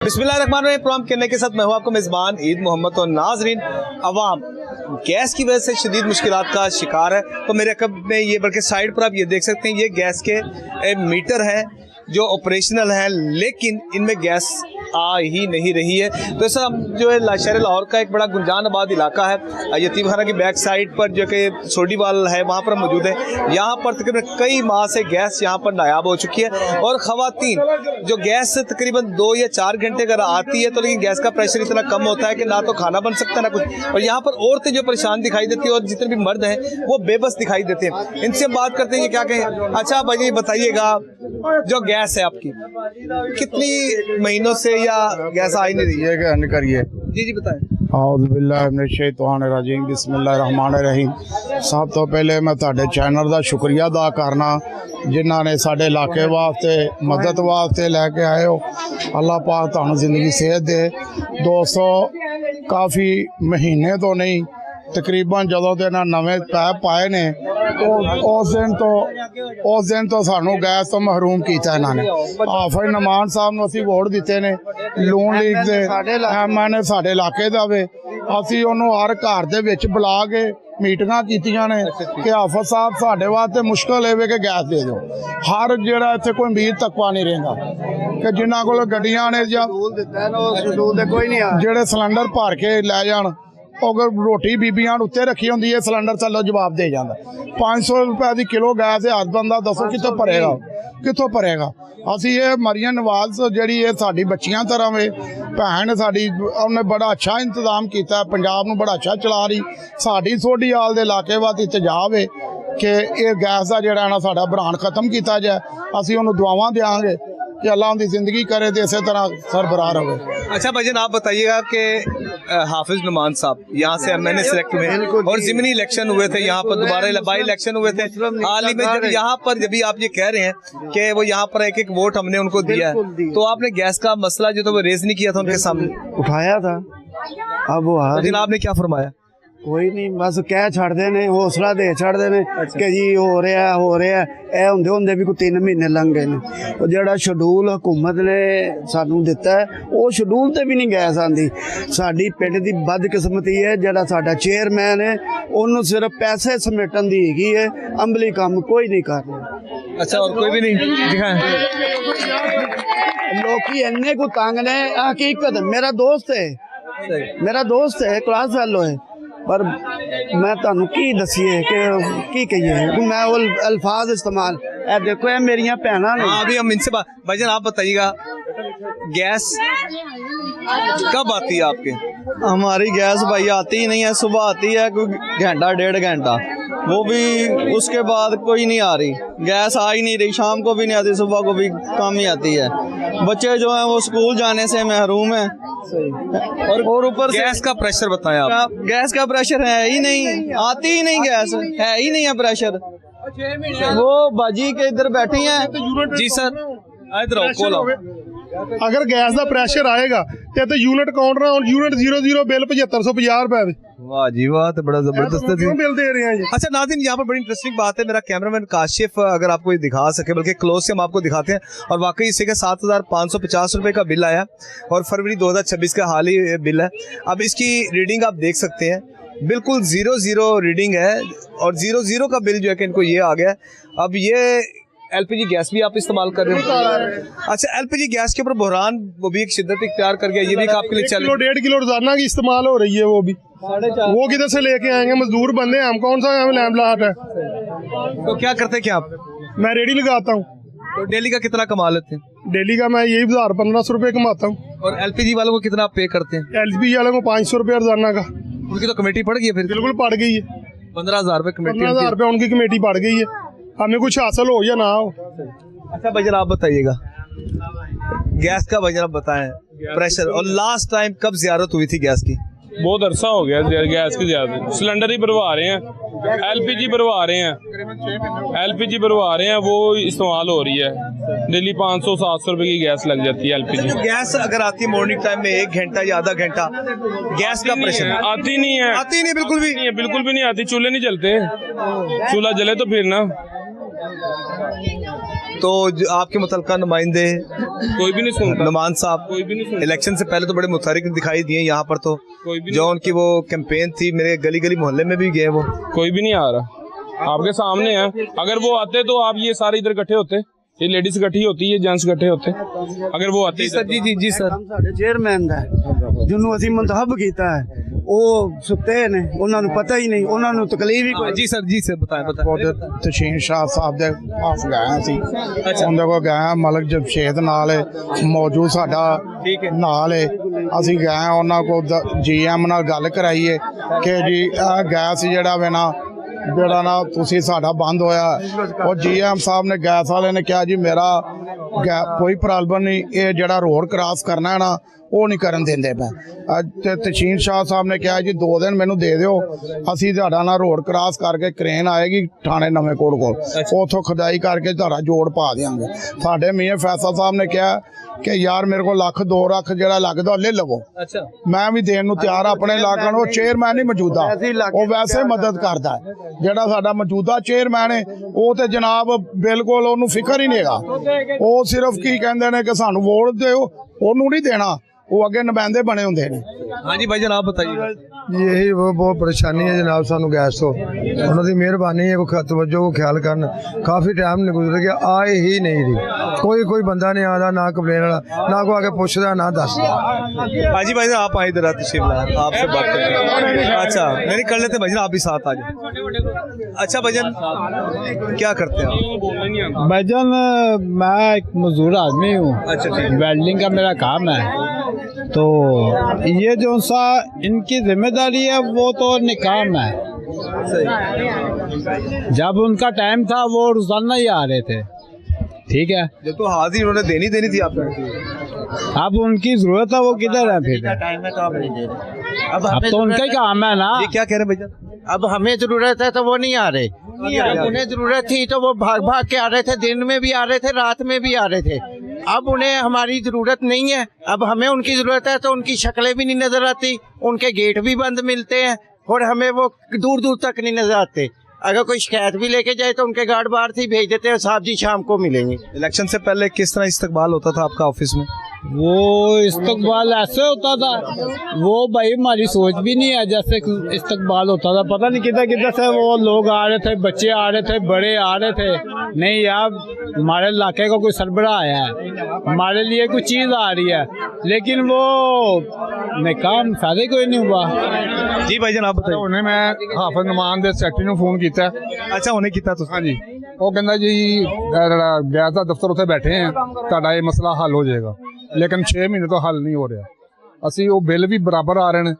बिस्मिल्लाहिर्रहमानिर्रहीम। प्रोग्राम करने के साथ मैं हूं आपको मेज़बान ईद मोहम्मद। और नाजरीन, अवाम गैस की वजह से शदीद मुश्किलात का शिकार है। तो मेरे कब में ये बल्कि साइड पर आप ये देख सकते हैं, ये गैस के मीटर हैं जो ऑपरेशनल हैं, लेकिन इनमें गैस आ ही नहीं रही है। तो ऐसा जो है शहर लाहौर का एक बड़ा गुंजान आबाद इलाका है, यतीम खाना की बैक साइड पर जो कि सोडीवाल है, वहाँ पर मौजूद है। यहाँ पर तकरीबन कई माह से गैस यहाँ पर नायाब हो चुकी है। और ख़वातीन जो गैस से तकरीबन 2 या 4 घंटे अगर आती है तो लेकिन गैस का प्रेशर इतना कम होता है कि ना तो खाना बन सकता ना कुछ। और यहाँ पर औरतें जो परेशान दिखाई देती है और जितने भी मर्द हैं वो बेबस दिखाई देते हैं। इनसे बात करते हैं, ये क्या कहें। अच्छा भाई बताइएगा, जो गैस है आपकी कितनी महीनों से या गैस आ ही नहीं रही है? करिए जी बताएं। औज़ुबिल्लाहिमिनश्शैतानिर्रजीम, बिस्मिल्लाहिर्रहमानिर्रहीम। सब तो पहले मैं तुहाडे चैनल का शुक्रिया अदा करना जिन्हों ने साडे इलाके वास्ते मदद वास्ते लैके आए हो। अल्लाह पाक तुहानू जिंदगी सेहत दे। दोस्तों, काफ़ी महीने तो नहीं, तकरीबन जदों दे ना नवे पैप पाए ने उस दिन तो सानू गैस तो महरूम किया इन्होंने। हाफिज नमान साहब नूं असीं वोट दिते ने, लून लीग दे एमएनए साडे इलाके दा वे। असीं उहनूं हर घर दे विच बुला के मीटिंगां कीतियां ने कि हाफिज साहब साडे वास्ते मुश्किल है कि गैस दे दो। हर जेड़ा इत्थे कोई अमीर तकवा नहीं रहिंदा कि जिन्हां कोल गड्डियां ने जां जेड़े सिलेंडर भर के लै जाण, अगर रोटी बीबियां उत्ते रखी होंदी है, सिलेंडर चलो जवाब दे जाता। 500 रुपए की किलो गैस है, हर बंदा दसो कितों भरेगा, कितों भरेगा। असी ये मरियम नवाज जी साडी बच्चियां तरह वे भैन साडी, उन्हें बड़ा अच्छा इंतजाम किया, पंजाब नूं बड़ा अच्छा चला रही। साडी सोडीवाल दे इलाके वास्ते इंतजाम है कि ये गैस का जिहड़ा ना साडा बरान खत्म किया जाए। असी उन्होंने दुआवां देंगे कि अल्लाह उनकी जिंदगी करे तो इस तरह सरबराह रहे। अच्छा भाईजान, आप बताइएगा कि हाफिज नुमान साहब यहाँ से एमएनए सेलेक्ट हुए और ज़िमनी इलेक्शन हुए थे, यहाँ पर दोबारा बाई इलेक्शन हुए थे हाल ही में। जब यहाँ पर जब आप ये कह रहे हैं कि वो यहाँ पर एक वोट हमने उनको दिया है, तो आपने गैस का मसला जो था वो रेज नहीं किया था उनके सामने? उठाया था। अब वो लेकिन आपने क्या फरमाया? कोई नहीं, बस कह छड़ते ने, हौसला दे छड़ते ने कि जी हो रहा है। होंदे होंदे भी कोई 3 महीने लंघ गए ने। और जो शेड्यूल हुकूमत ने सानू दिता है, वो शेड्यूल ते भी नहीं गैस आंदी। साडी पिंड दी बदकिस्मती है, जो साडा चेयरमैन है उन्होंने सिर्फ पैसे समेटन दी हैगी है, अमली काम कोई नहीं कर रहा। अच्छा, और कोई भी नहीं दिखा? लोग इन्ने को तंग ने। हकीकत मेरा दोस्त है, क्लास फेलो है, पर मैं तुहानू की दसीए कि कहिए, मैं वो अल्फाज इस्तेमाल देखो, ये मेरिया भैनां ने। अभी हम इनसे भाईजान आप बताइएगा, गैस कब आती है आपके? हमारी गैस भाई आती ही नहीं है। सुबह आती है कोई घंटा 1.5 घंटा, वो भी उसके बाद कोई नहीं आ रही। गैस आ ही नहीं रही, शाम को भी नहीं आती, सुबह को भी कम ही आती है। बच्चे जो हैं वो स्कूल जाने से महरूम हैं। और ऊपर गैस का प्रेशर बताएं आप। गैस का प्रेशर है ही नहीं, आती ही नहीं, गैस है ही नहीं है प्रेशर। वो बाजी के इधर बैठी हैं। जी सर, इधर अगर गैस का प्रेशर आएगा तो यूनिट काउंट ना, यूनिट 00 बिल 7550 रुपए। वाह जी वाह, तो बड़ा जबरदस्त बिल दे रहे हैं। अच्छा नाज़रीन, यहाँ पर बड़ी इंटरेस्टिंग बात है। मेरा कैमरामैन काशिफ अगर आपको दिखा सके, बल्कि क्लोज से हम आपको दिखाते हैं। और वाकई इससे का 7550 रुपए का बिल आया और फरवरी 2026 का हाल ही बिल है। अब इसकी रीडिंग आप देख सकते हैं, बिल्कुल 00 रीडिंग है और 00 का बिल जो है कि इनको ये आ गया। अब ये एलपीजी गैस भी आप इस्तेमाल कर रहे हो? अच्छा, एलपीजी गैस के ऊपर बहरान वो भी एक शिद्दत इख्तियार कर गया, ये भी आपके लिए चैलेंज। 1.5 किलो रोजाना की इस्तेमाल हो रही है, वो किधर से लेके आएंगे? मजदूर बंदे हैं हम, कौन सा हमें लैम्प है। तो क्या करते हैं क्या आप? मैं रेडी लगाता हूँ। तो डेली का कितना कमा लेते हैं? डेली का मैं यही 1500 रुपए कमाता हूँ। और एलपीजी वालों को कितना पे करते हैं? एलपीजी वालों को 500 रुपया रोजाना का। उनकी तो कमेटी पड़ गई है फिर? बिल्कुल पड़ गई है। 15,000 रुपए कमेटी। 15,000 रुपया उनकी कमेटी पड़ गई है। हमें कुछ हासिल हो या ना हो। अच्छा भाईजान आप बताइएगा, गैस का भाईजान आप बताएं प्रेशर, और लास्ट टाइम कब जियारत हुई थी गैस की? बहुत अरसा हो गया गैस की ज्यादा। सिलेंडर ही भरवा रहे हैं, एलपीजी भरवा रहे हैं, वो इस्तेमाल हो रही है। डेली 500-700 रुपए की गैस लग जाती है एलपीजी। गैस अगर आती है मॉर्निंग टाइम में 1 घंटा या आधा घंटा, गैस का प्रेशर आती नहीं है, बिल्कुल भी नहीं आती। चूल्हे नहीं जलते, चूल्हा जले तो फिर ना। तो आपके मुतलका नुमाइंदे कोई भी नहीं सुनता, नुमान साहब कोई भी नहीं सुनता, इलेक्शन से पहले तो बड़े मुतहरिक दिखाई दिए यहाँ पर, तो कोई भी जो उनकी वो कैंपेन थी मेरे गली गली मोहल्ले में भी गए वो। कोई भी नहीं आ रहा। आपके सामने है, अगर वो आते तो आप ये सारे इधर इकट्ठे होते, ये लेडीज इकट्ठी होती है, जेंट्स इकट्ठे होते, अगर वो आते। जी सर, जी जी जी सर। ਸਾਡੇ ਚੇਅਰਮੈਨ ਦਾ ਜਿਹਨੂੰ ਅਸੀਂ ਮੰਤਖਬ ਕੀਤਾ ਹੈ ਉਹ ਸੁੱਤੇ ਨੇ, ਉਹਨਾਂ ਨੂੰ ਪਤਾ ਹੀ ਨਹੀਂ, ਉਹਨਾਂ ਨੂੰ ਤਕਲੀਫ ਹੀ ਕੋਈ। जी सर, जी सर, बताएं बताएं। ਉਹਦੇ ਤਸ਼ੀਨ ਸ਼ਾਹ ਸਾਹਿਬ ਦੇ ਪਾਸ ਗਏ ਸੀ, ਉਹਦੇ ਕੋਲ ਗਏ, ਮਲਕ ਜਮਸ਼ੇਦ ਨਾਲ ਮੌਜੂਦ ਸਾਡਾ ਨਾਲ ਹੈ, ਅਸੀਂ ਗਏ ਉਹਨਾਂ ਕੋਲ ਜੀਐਮ ਨਾਲ ਗੱਲ ਕਰਾਈਏ ਕਿ ਜੀ ਇਹ ਗੈਸ ਜਿਹੜਾ ਵੇ ਨਾ ਜਿਹੜਾ ਨਾ ਤੁਸੀਂ ਸਾਡਾ ਬੰਦ ਹੋਇਆ, ਉਹ ਜੀਐਮ ਸਾਹਿਬ ਨੇ ਗੈਸ ਵਾਲੇ ਨੇ ਕਿਹਾ ਜੀ ਮੇਰਾ ਕੋਈ ਪ੍ਰੋਬਲਮ ਨਹੀਂ, ਇਹ ਜਿਹੜਾ ਰੋਡ ਕ੍ਰਾਸ ਕਰਨਾ ਹੈ ਨਾ ਉਹ ਨਹੀਂ ਕਰਨ ਦਿੰਦੇ ਪਏ। ਅੱਜ ਤੇ ਤਸ਼ੀਨ ਸ਼ਾਹ ਸਾਹਿਬ ਨੇ ਕਿਹਾ ਜੀ 2 ਦਿਨ ਮੈਨੂੰ ਦੇ ਦਿਓ, ਅਸੀਂ ਤੁਹਾਡਾ ਨਾ ਰੋਡ ਕ੍ਰਾਸ ਕਰਕੇ ਕ੍ਰੇਨ ਆਏਗੀ ਥਾਣੇ ਨਵੇਂ ਕੋਟ ਕੋਲ, ਉੱਥੋਂ ਖੁਦਾਈ ਕਰਕੇ ਤੁਹਾਡਾ ਜੋੜ ਪਾ ਦਿਆਂਗੇ। ਸਾਡੇ ਮੀਆਂ ਫੈਸਲ ਸਾਹਿਬ ਨੇ ਕਿਹਾ ਕਿ ਯਾਰ ਮੇਰੇ ਕੋਲ ਲੱਖ 2 ਲੱਖ ਜਿਹੜਾ ਲੱਗਦਾ ਲੈ ਲਵੋ, ਮੈਂ ਵੀ ਦੇਣ ਨੂੰ ਤਿਆਰ ਆ ਆਪਣੇ ਇਲਾਕੇ ਨੂੰ। ਉਹ ਚੇਅਰਮੈਨ ਨਹੀਂ ਮੌਜੂਦਾ, ਉਹ ਵੈਸੇ ਮਦਦ ਕਰਦਾ ਹੈ। ਜਿਹੜਾ ਸਾਡਾ ਮੌਜੂਦਾ ਚੇਅਰਮੈਨ ਹੈ ਉਹ ਤੇ ਜਨਾਬ ਬਿਲਕੁਲ ਉਹਨੂੰ ਫਿਕਰ ਹੀ ਨਹੀਂ ਹੈਗਾ, ਉਹ ਸਿਰਫ ਕੀ ਕਹਿੰਦੇ ਨੇ ਕਿ ਸਾਨੂੰ ਵੋਟ ਦਿਓ, ਉਹਨੂੰ ਨਹੀਂ ਦੇਣਾ, वो अगे नुमाइंदे बने होंगे ने। हाँ जी भाई जनाब बताइए। यही वो बहुत परेशानी है जनाब सानू गैस तो, उन्होंने मेहरबानी है कोई तवज्जो को ख्याल करन। काफ़ी टाइम ने गुजर गया, आए ही नहीं रही, कोई बंदा नहीं आता, ना कंप्लेन वाला, ना कोई आगे पूछता ना दसदा। हाँ जी भाई आप आए इधर, तशरीफ लाए, आपसे बात करते। अच्छा नहीं कर लेते भाईजान, आप भी साथ आ जाए। अच्छा भाईजान क्या करते हैं? भाईजान मैं एक मजदूर आदमी हूँ। अच्छा ठीक। वेल्डिंग का मेरा काम है, तो ये जो सा इनकी जिम्मेदारी है वो तो निकाम है। जब उनका टाइम था वो रोजाना ही आ रहे थे, ठीक है, जब तो हाजिर उन्होंने देनी थी आपको, अब उनकी जरूरत है वो किधर है फिर? टाइम है तो आप नहीं दे रहे, अब तो उनका ही काम है ना। ये क्या कह रहे हैं भाईजान? अब हमें जरूरत है तो वो नहीं आ रहे, उन्हें जरूरत थी तो वो भाग भाग के आ रहे थे, दिन में भी आ रहे थे, रात में भी आ रहे थे। अब उन्हें हमारी जरूरत नहीं है, अब हमें उनकी जरूरत है तो उनकी शक्लें भी नहीं नजर आती, उनके गेट भी बंद मिलते हैं और हमें वो दूर दूर तक नहीं नजर आते। अगर कोई शिकायत भी लेके जाए तो उनके गार्ड बाहर से भेज देते हैं, साहब जी शाम को मिलेंगे। इलेक्शन से पहले किस तरह इस्तकबाल होता था आपका ऑफिस में? वो इस्तकबाल ऐसे होता था, वो भाई हमारी सोच भी नहीं है जैसे इस्तकबाल होता था। पता नहीं किधर किधर से वो लोग आ रहे थे, बच्चे आ रहे थे, बड़े आ रहे थे। नहीं यार हमारे इलाके का कोई सरबराह आया है, हमारे लिए कुछ चीज़ आ रही है, लेकिन वो काम फायदे कोई नहीं हुआ। जी भाईजान आप बताइए। उन्हें मैं हाफिज नमान दे सैकटरी ਨੂੰ ਫੋਨ ਕੀਤਾ। अच्छा उन्हें किया तो हाँ जी, ਉਹ ਕਹਿੰਦਾ ਜੀ ਜਿਹੜਾ ਗੈਸ ਦਾ ਦਫ਼ਤਰ ਉੱਥੇ ਬੈਠੇ ਆ, ਤੁਹਾਡਾ ਇਹ ਮਸਲਾ ਹੱਲ ਹੋ ਜਾਏਗਾ, ਲੇਕਿਨ 6 ਮਹੀਨੇ ਤੋਂ ਹੱਲ ਨਹੀਂ ਹੋ ਰਿਹਾ। ਅਸੀਂ ਉਹ ਬਿੱਲ ਵੀ ਬਰਾਬਰ ਆ ਰਹੇ ਨੇ,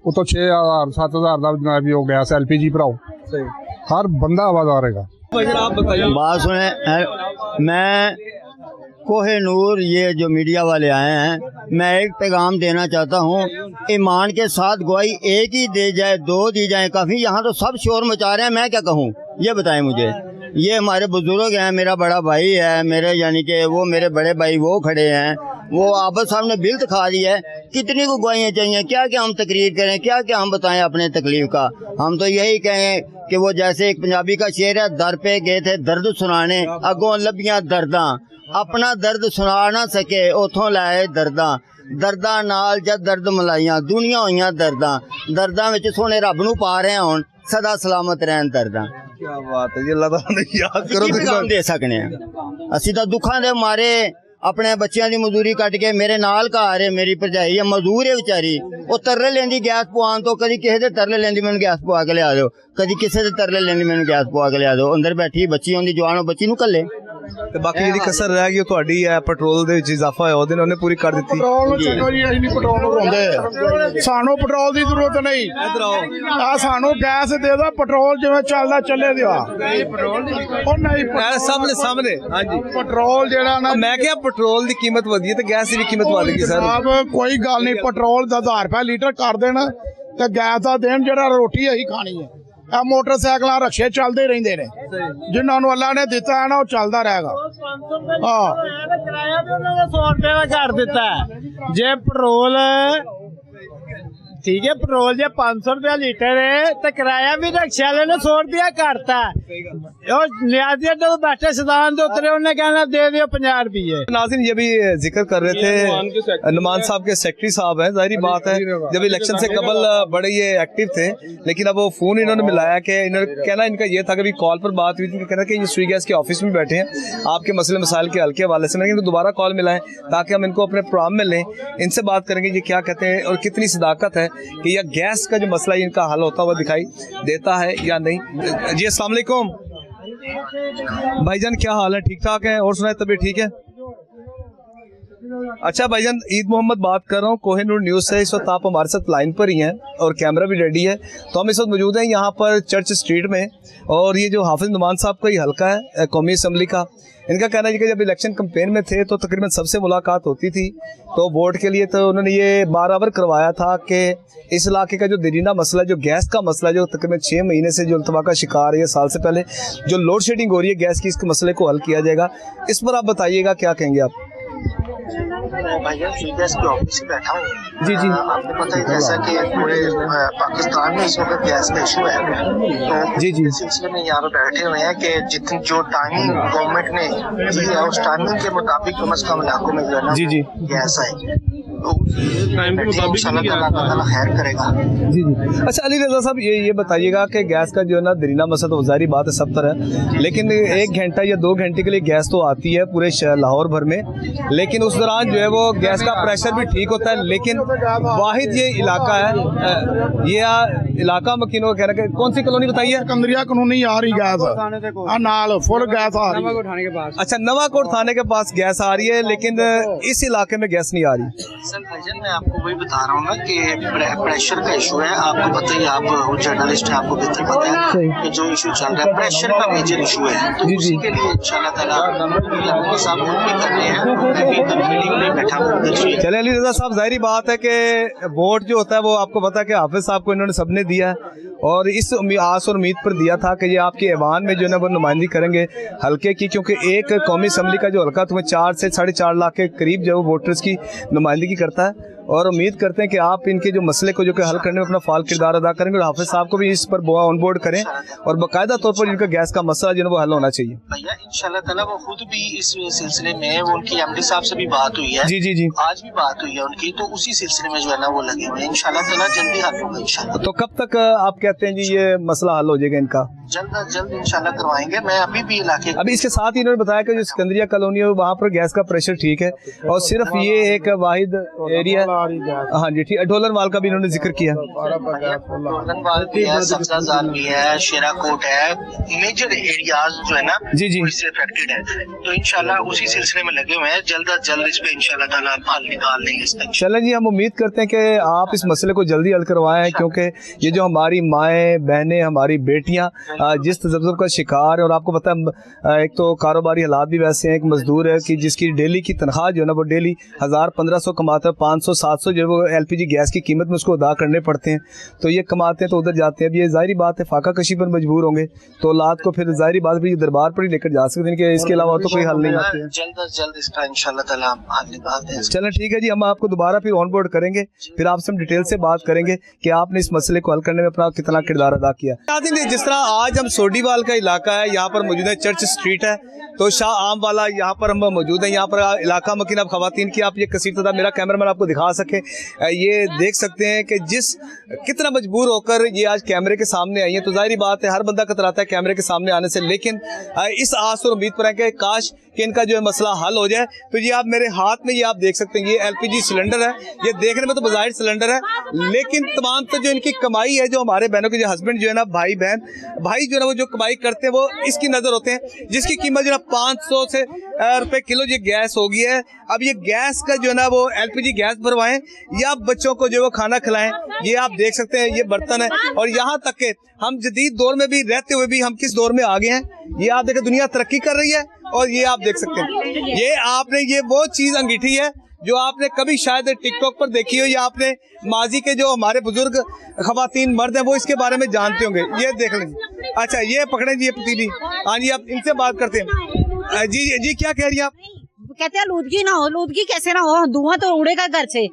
ਉਤੋਂ 6000 7000 ਦਾ ਵੀ ਉਹ ਗੈਸ LPG ਭਰਾਓ, ਹਰ ਬੰਦਾ ਆਵਾਜ਼ ਆ रहेगा। आप बताइए। बात सुने, मैं कोहिनूर ये जो मीडिया वाले आए हैं, मैं एक पैगाम देना चाहता हूँ, ईमान के साथ गवाही एक ही दे जाए, 2 दी जाए काफ़ी। यहाँ तो सब शोर मचा रहे हैं, मैं क्या कहूँ ये बताएं मुझे। ये हमारे बुजुर्ग हैं, मेरा बड़ा भाई है, मेरे यानी कि वो मेरे बड़े भाई वो खड़े हैं, वो आबद साहब ने बिल दिखा दी है, कितनी को गवाहियाँ चाहिए, क्या क्या हम तकरीर करें, क्या क्या हम बताएं अपने तकलीफ का। हम तो यही कहें कि वो जैसे एक पंजाबी का शेर है, दर पे गए थे दर्द सुनाने, अगों लबियाँ दर्दा, अपना दर्द सुना ना सके उथों लाए दर्दा, दर्दा नाल जद दर्द मलाइयां, दुनिया होइयां दर्दा, दर्दा विच सोने रब नूं पा रहे होण, सदा सलामत रहन दर्दा। क्या बात है, ये अल्लाह ताला ने याद करो की पैगाम दे सकने असीं तां दुखां दे मारे अपने बच्चों की मजदूरी कट के मेरे नाल घर है, मेरी भरजाई है मजदूर है बेचारी, वो तरले लेंदी गैस पवान तो, कभी किसी दे तरले लेंदी मैनूं गैस पवा के लिया दो, कभी किसी दे तरले लेंदी मैनूं गैस पवा के लिया दो। अंदर बैठी बच्ची होंदी जवान, बच्ची नूं कल्ले ਤੇ ਬਾਕੀ ਜਿਹੜੀ ਕਸਰ ਰਹਿ ਗਈ ਉਹ ਤੁਹਾਡੀ ਹੈ, ਪੈਟਰੋਲ ਦੇ ਵਿੱਚ ਇਜ਼ਾਫਾ ਹੋਇਆ ਉਹਦੇ ਨਾਲ ਉਹਨੇ ਪੂਰੀ ਕਰ ਦਿੱਤੀ। ਪੈਟਰੋਲ ਛੱਡੋ ਜੀ, ਅਸੀਂ ਨਹੀਂ ਪੈਟਰੋਲ ਨੂੰ ਰੋਂਦੇ, ਸਾਨੂੰ ਪੈਟਰੋਲ ਦੀ ਜ਼ਰੂਰਤ ਨਹੀਂ। ਇਧਰ ਆਓ, ਆ ਸਾਨੂੰ ਗੈਸ ਦੇ ਦਿਓ, ਪੈਟਰੋਲ ਜਿਵੇਂ ਚੱਲਦਾ ਚੱਲੇ ਦਿਓ। ਉਹ ਨਹੀਂ ਸਾਹਮਣੇ ਸਾਹਮਣੇ। ਹਾਂਜੀ ਪੈਟਰੋਲ ਜਿਹੜਾ ਨਾ, ਮੈਂ ਕਿਹਾ ਪੈਟਰੋਲ ਦੀ ਕੀਮਤ ਵਧੀ ਹੈ ਤੇ ਗੈਸ ਦੀ ਵੀ ਕੀਮਤ ਵਧ ਗਈ ਸਰ। ਸਾਹਿਬ ਕੋਈ ਗੱਲ ਨਹੀਂ, ਪੈਟਰੋਲ ਦਾ 1000 ਰੁਪਏ ਲੀਟਰ ਕਰ ਦੇਣ ਤੇ ਗੈਸ ਦਾ ਦੇਣ, ਜਿਹੜਾ ਰੋਟੀ ਅਸੀਂ ਖਾਣੀ ਹੈ। ਇਹ ਮੋਟਰਸਾਈਕਲਾਂ ਰਕਸ਼ੇ ਚੱਲਦੇ ਰਹਿੰਦੇ ਨੇ, ਜਿਨ੍ਹਾਂ ਨੂੰ ਅੱਲਾ ਨੇ ਦਿੱਤਾ ਹੈ ਨਾ ਉਹ ਚੱਲਦਾ ਰਹੇਗਾ। ਹਾਂ ਕਿਰਾਇਆ ਵੀ ਉਹਨਾਂ ਨੇ 100 ਰੁਪਏ ਦਾ ਕਰ ਦਿੱਤਾ ਹੈ। ਜੇ ਪੈਟਰੋਲ ठीक है पेट्रोल जे 500 रुपया लीटर है तो किराया भी रिक्शा वाले ने 100 रुपया करता है और न्याजी तो बैठे सदान तो उतरे उन्हें कहना दे दियो 50 रुपये। नाज़रीन ये भी जिक्र कर रहे थे नुमान साहब के सेक्रेटरी साहब हैं, जाहिर बात है जब इलेक्शन से कबल बड़े ये एक्टिव थे, लेकिन अब वो फोन इन्होंने मिलाया कि इन्होंने कहना इनका ये था कि कॉल पर बात हुई थी, कहना कि ये स्वी गैस के ऑफिस में बैठे हैं आपके मसले मसाइल के हल के हवाले से। मैंने इनको दोबारा कॉल मिलाएं ताकि हम इनको अपने प्रोग्राम में लें, इनसे बात करेंगे ये क्या कहते हैं और कितनी सदाकत है कि यह गैस का जो मसला है इनका हल होता हुआ दिखाई देता है या नहीं। जी अस्सलाम वालेकुम भाईजान, क्या हाल है? ठीक ठाक है? और सुनाए तबीयत ठीक है? अच्छा भाईजान, ईद मोहम्मद बात कर रहा हूँ कोहिनूर न्यूज़ से। इस वक्त आप हमारे साथ लाइन पर ही हैं और कैमरा भी रेडी है, तो हम इस वक्त मौजूद हैं यहाँ पर चर्च स्ट्रीट में। और ये जो हाफिज नुमान साहब का ही हल्का है कौमी असम्बली का, इनका कहना है कि जब इलेक्शन कैंपेन में थे तो तकरीबन सबसे मुलाकात होती थी, तो वोट के लिए तो उन्होंने ये बराबर करवाया था कि इस इलाके का जो दरीना मसला, जो गैस का मसला, जो तकरीबन 6 महीने से जो अल्तवा का शिकार है, साल से पहले जो लोड शेडिंग हो रही है गैस की, इस मसले को हल किया जाएगा। इस पर आप बताइएगा क्या कहेंगे आप? भैया गैस के ऑफिस में बैठा हूँ। जी जी, आपको पता है जैसा कि पूरे पाकिस्तान में इस वक्त गैस का इशू है, तो जी जी इस सिलसिले में यहाँ पे बैठे हुए हैं कि जितनी जो टाइमिंग गवर्नमेंट ने दी है उस टाइमिंग के मुताबिक कम से कम इलाकों में जो है ना जी जी गैस आए, तो टाइम के मुताबिक अल्लाह खैर करेगा। जी जी। अच्छा अली रजा साहब, ये बताइएगा कि गैस का जो है ना दरीना मसला तो ज़ाहिर बात है सब तरह, लेकिन 1 घंटा या 2 घंटे के लिए गैस तो आती है पूरे लाहौर भर में, लेकिन उस दौरान जो है वो गैस का प्रेशर भी ठीक होता है। लेकिन वाहिद ये इलाका है, ये इलाका मकीनों का कहना है, कौन सी कॉलोनी बताइए? कंदरिया कानूनी आ रही गैस नाल फुल गैस आ रही। अच्छा, नवाकोट थाने के पास गैस आ रही है, लेकिन इस इलाके में गैस नहीं आ रही। सर भाईजान, मैं आपको वही बता रहा हूँ ना कि प्रेशर का इशू है। आपको पता ही, आप जर्नलिस्ट हैं, आपको बेहतर पता है कि जो इशू चल रहा है प्रेशर का मेजर इशू है, तो उसी के लिए इंशाल्लाह ताला साहब भी कर रहे हैं। चले अली रजा साहब, जाहिर बात है कि वोट जो होता है वो आपको पता है कि हाफिज साहब को इन्होंने सबने दिया है और इस आस और उम्मीद पर दिया था कि ये आपके ऐवान में जो है ना वो नुमाइंदगी करेंगे हल्के की, क्योंकि एक कौमी असम्बली का जो हल्का तुम्हें 4 से 4.5 लाख के करीब जो वोटर्स की नुमाइंदगी करता है, और उम्मीद करते हैं कि आप इनके जो मसले को जो कि हल करने में अपना फाल किरदार अदा करेंगे और हाफिज साहब को भी इस पर ऑन बोर्ड करें और बाकायदा तौर पर इनका गैस का मसला जो है वो हल होना चाहिए। भैया इंशाल्लाह ताला वो खुद भी इस सिलसिले में वो उनकी एमडी साहब से भी बात हुई है। जी जी जी, आज भी बात हुई है उनकी, तो उसी सिलसिले में जो है ना वो लगे हुए हैं। इंशाल्लाह ताला जल्दी हल होगा इंशाल्लाह। तो कब तक आप कहते हैं जी ये मसला हल हो जाएगा इनका? जल्द अज जल्द इंशाल्लाह करवाएंगे। मैं अभी भी इलाके अभी इसके साथ ही इन्होंने बताया कि जो सिकंदरिया कॉलोनी है वहाँ पर गैस का प्रेशर ठीक है और सिर्फ ये एक वाहिद एरिया, हाँ जी ठीक, ढोलनवाल का भी इन्होंने जिक्र किया, ढोलनवाल भी है, सब्जाजार भी है, शेराकोट है, मेजर एरियाज जो है ना जी जी इससे अफेक्टेड है। तो इंशाल्लाह उसी सिलसिले में लगे हुए हैं, जल्द अज जल्द इस पे इंशाल्लाह ताला हल निकाल लेंगे इसका। चलें जी, हम उम्मीद करते हैं कि आप इस मसले को जल्दी हल करवाएं, क्योंकि ये जो हमारी माएँ बहनें, हमारी बेटियाँ जिस तजब्ज़ुब का शिकार है, और आपको पता है एक तो कारोबारी हालात भी वैसे हैं, एक मजदूर है कि जिसकी डेली की तनख्वाह जो है ना वो डेली 1000-1500 कमाता है, 500-700 जो है वो LPG गैस की कीमत में उसको अदा करने पड़ते हैं, तो ये कमाते हैं तो उधर जाते हैं। अब ये जाहिर बात है फाका कशी पर मजबूर होंगे, तो औलाद को फिर जाहिर बात है दरबार पर ही लेकर जा सकते हैं कि इसके अलावा तो कोई हल नहीं आते हैं। जल्द अज जल्द इसका इंशाल्लाह ताला हल निकालते हैं। चलें ठीक है जी, हम आपको दोबारा फिर ऑन बोर्ड करेंगे, फिर आपसे हम डिटेल से बात करेंगे कि आपने इस मसले को हल करने में अपना कितना किरदार अदा किया। जिस तरह आज हम सोडीवाल का इलाका है, यहाँ पर मौजूद है चर्च स्ट्रीट है, तो शाह आम वाला यहाँ पर हम मौजूद हैं। यहाँ पर इलाका मकीन अब खवातीन की आप ये कसीर तादाद, मेरा कैमरामैन आपको दिखा सके, ये देख सकते हैं कि कितना मजबूर होकर ये आज कैमरे के सामने आई है। तो जाहिर बात है हर बंदा कतराता है कैमरे के सामने आने से, लेकिन इस आस और उम्मीद पर है कि काश कि इनका जो है मसला हल हो जाए। तो ये आप मेरे हाथ में ये आप देख सकते हैं, ये LPG सिलेंडर है, ये देखने में तो बज़ाहिर सिलेंडर है, लेकिन तमाम तो जो इनकी कमाई है, जो हमारे बहनों के जो हस्बैंड जो है ना, भाई जो है ना वो जो कमाई करते हैं वो इसकी नज़र होते हैं, जिसकी कीमत जो है 500 से रुपये किलो ये गैस हो गई है। अब ये गैस का जो है ना वो LPG गैस भरवाएं या बच्चों को जो वो खाना खिलाएं, ये आप देख सकते हैं ये बर्तन है। और यहाँ तक के हम जदीद दौर में भी रहते हुए भी हम किस दौर में आ गए हैं, ये आप देखें, दुनिया तरक्की कर रही है और ये आप देख सकते हैं, ये आपने ये वो चीज़ अंगीठी है जो आपने कभी शायद टिकटॉक पर देखी हो, या आपने माजी के जो हमारे बुजुर्ग खवातीन मर्द हैं वो इसके बारे में जानते होंगे। ये देख लेंगे। अच्छा ये पकड़े जी, ये पतीली, हाँ जी, आप इनसे बात करते हैं। जी जी क्या कह रही हैं आप? कहते हैं लूदगी ना हो, लूदगी कैसे ना हो, धुआं तो उड़ेगा घर से,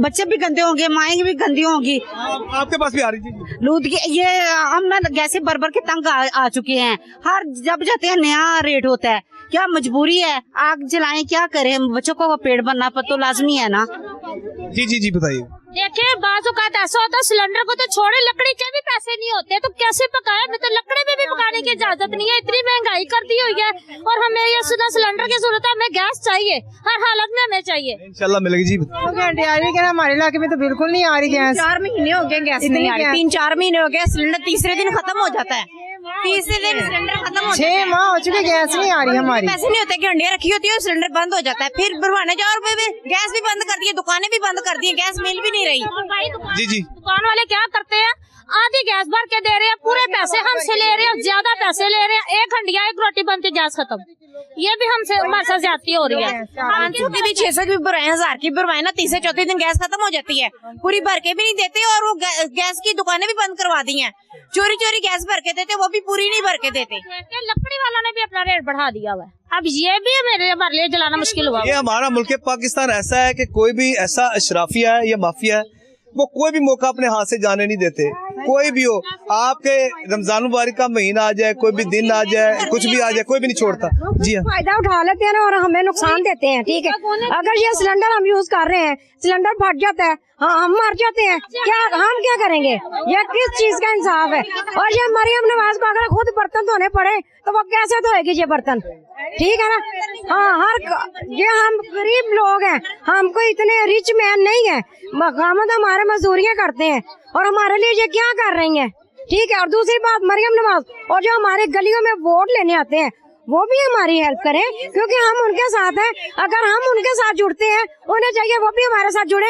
बच्चे भी गंदे होंगे, माएँ भी गंदी होंगी। आपके पास भी आ रही थी लूट के ये हम ना गैस से भर के तंग आ चुके हैं। हर जब जाते हैं नया रेट होता है, क्या मजबूरी है, आग जलाएं, क्या करें, बच्चों को पेट भरना पर तो लाजमी है ना। जी बताइए। देखिए बाजू का ऐसा होता है, सिलेंडर को तो छोड़े, लकड़ी के भी पैसे नहीं होते तो कैसे पकाए? मैं तो लकड़ी में भी पकाने की इजाजत नहीं है, इतनी महंगाई कर दी हुई है। और हमें ये सीधा सिलेंडर की जरूरत है, हमें गैस चाहिए, हर हालत में हमें चाहिए। इंशाल्लाह मिलेगी जी। हमारे इलाके में तो बिल्कुल नहीं आ रही गैस। 4 महीने हो गए गैस नहीं आ रही, 3-4 महीने हो गए। सिलेंडर तीसरे दिन खत्म हो जाता है, तीसरे दिन सिलेंडर खत्म हो 6 माह हो चुके, गैस नहीं आ रही हमारी। पैसे नहीं होते कि हंडिया रखी होती है और सिलेंडर बंद हो जाता है, फिर भरवाने जाओ और गैस भी बंद कर दी है, दुकानें भी बंद कर दी है, गैस मिल भी नहीं रही। जी दुकान वाले क्या करते हैं, आधी गैस भर के दे रहे हैं, पूरे पैसे हमसे ले रहे हैं, ज्यादा पैसे ले रहे हैं। 1 हंडिया 1 रोटी बनती, गैस खत्म। ये भी हमसे हमारे साथ ज्यादती हो रही है। 500 की भी 600 की भी भरवाए, 1000 की भरवाए ना, तीसरे चौथे दिन गैस खत्म हो जाती है, पूरी भर के भी नहीं देते। और वो गैस की दुकानें भी बंद करवा दी हैं, चोरी गैस भर के देते, वो भी पूरी नहीं भर के देते। लकड़ी वालों ने भी अपना रेट बढ़ा दिया हुआ है, अब ये भी हमारे लिए जलाना मुश्किल हुआ। ये हमारा मुल्क पाकिस्तान ऐसा है कि कोई भी ऐसा अशराफिया है या माफिया है, वो कोई भी मौका अपने हाथ से जाने नहीं देते। कोई भी हो, आपके रमजान मुबारक का महीना आ जाए, कोई भी दिन आ जाए, कुछ भी आ जाए, कोई भी नहीं छोड़ता। जी हाँ, फायदा उठा लेते हैं ना और हमें नुकसान देते हैं। ठीक है, अगर ये सिलेंडर हम यूज कर रहे हैं, सिलेंडर फट जाता है, हाँ हम मर जाते हैं, हम क्या करेंगे? ये किस चीज का इंसाफ है? और ये मरियम नवाज को अगर खुद बर्तन धोने पड़े तो वो कैसे धोएगी ये बर्तन? ठीक है ना। हाँ, ये हम गरीब लोग हैं, हमको इतने रिच मैन नहीं है, मकामत हमारे मजदूरियाँ करते हैं और हमारे लिए ये क्या कर रही हैं? ठीक है। और दूसरी बात, मरियम नवाज और जो हमारे गलियों में वोट लेने आते हैं वो भी हमारी हेल्प करें, क्योंकि हम उनके साथ हैं। अगर हम उनके साथ जुड़ते हैं, उन्हें चाहिए वो भी हमारे साथ जुड़े,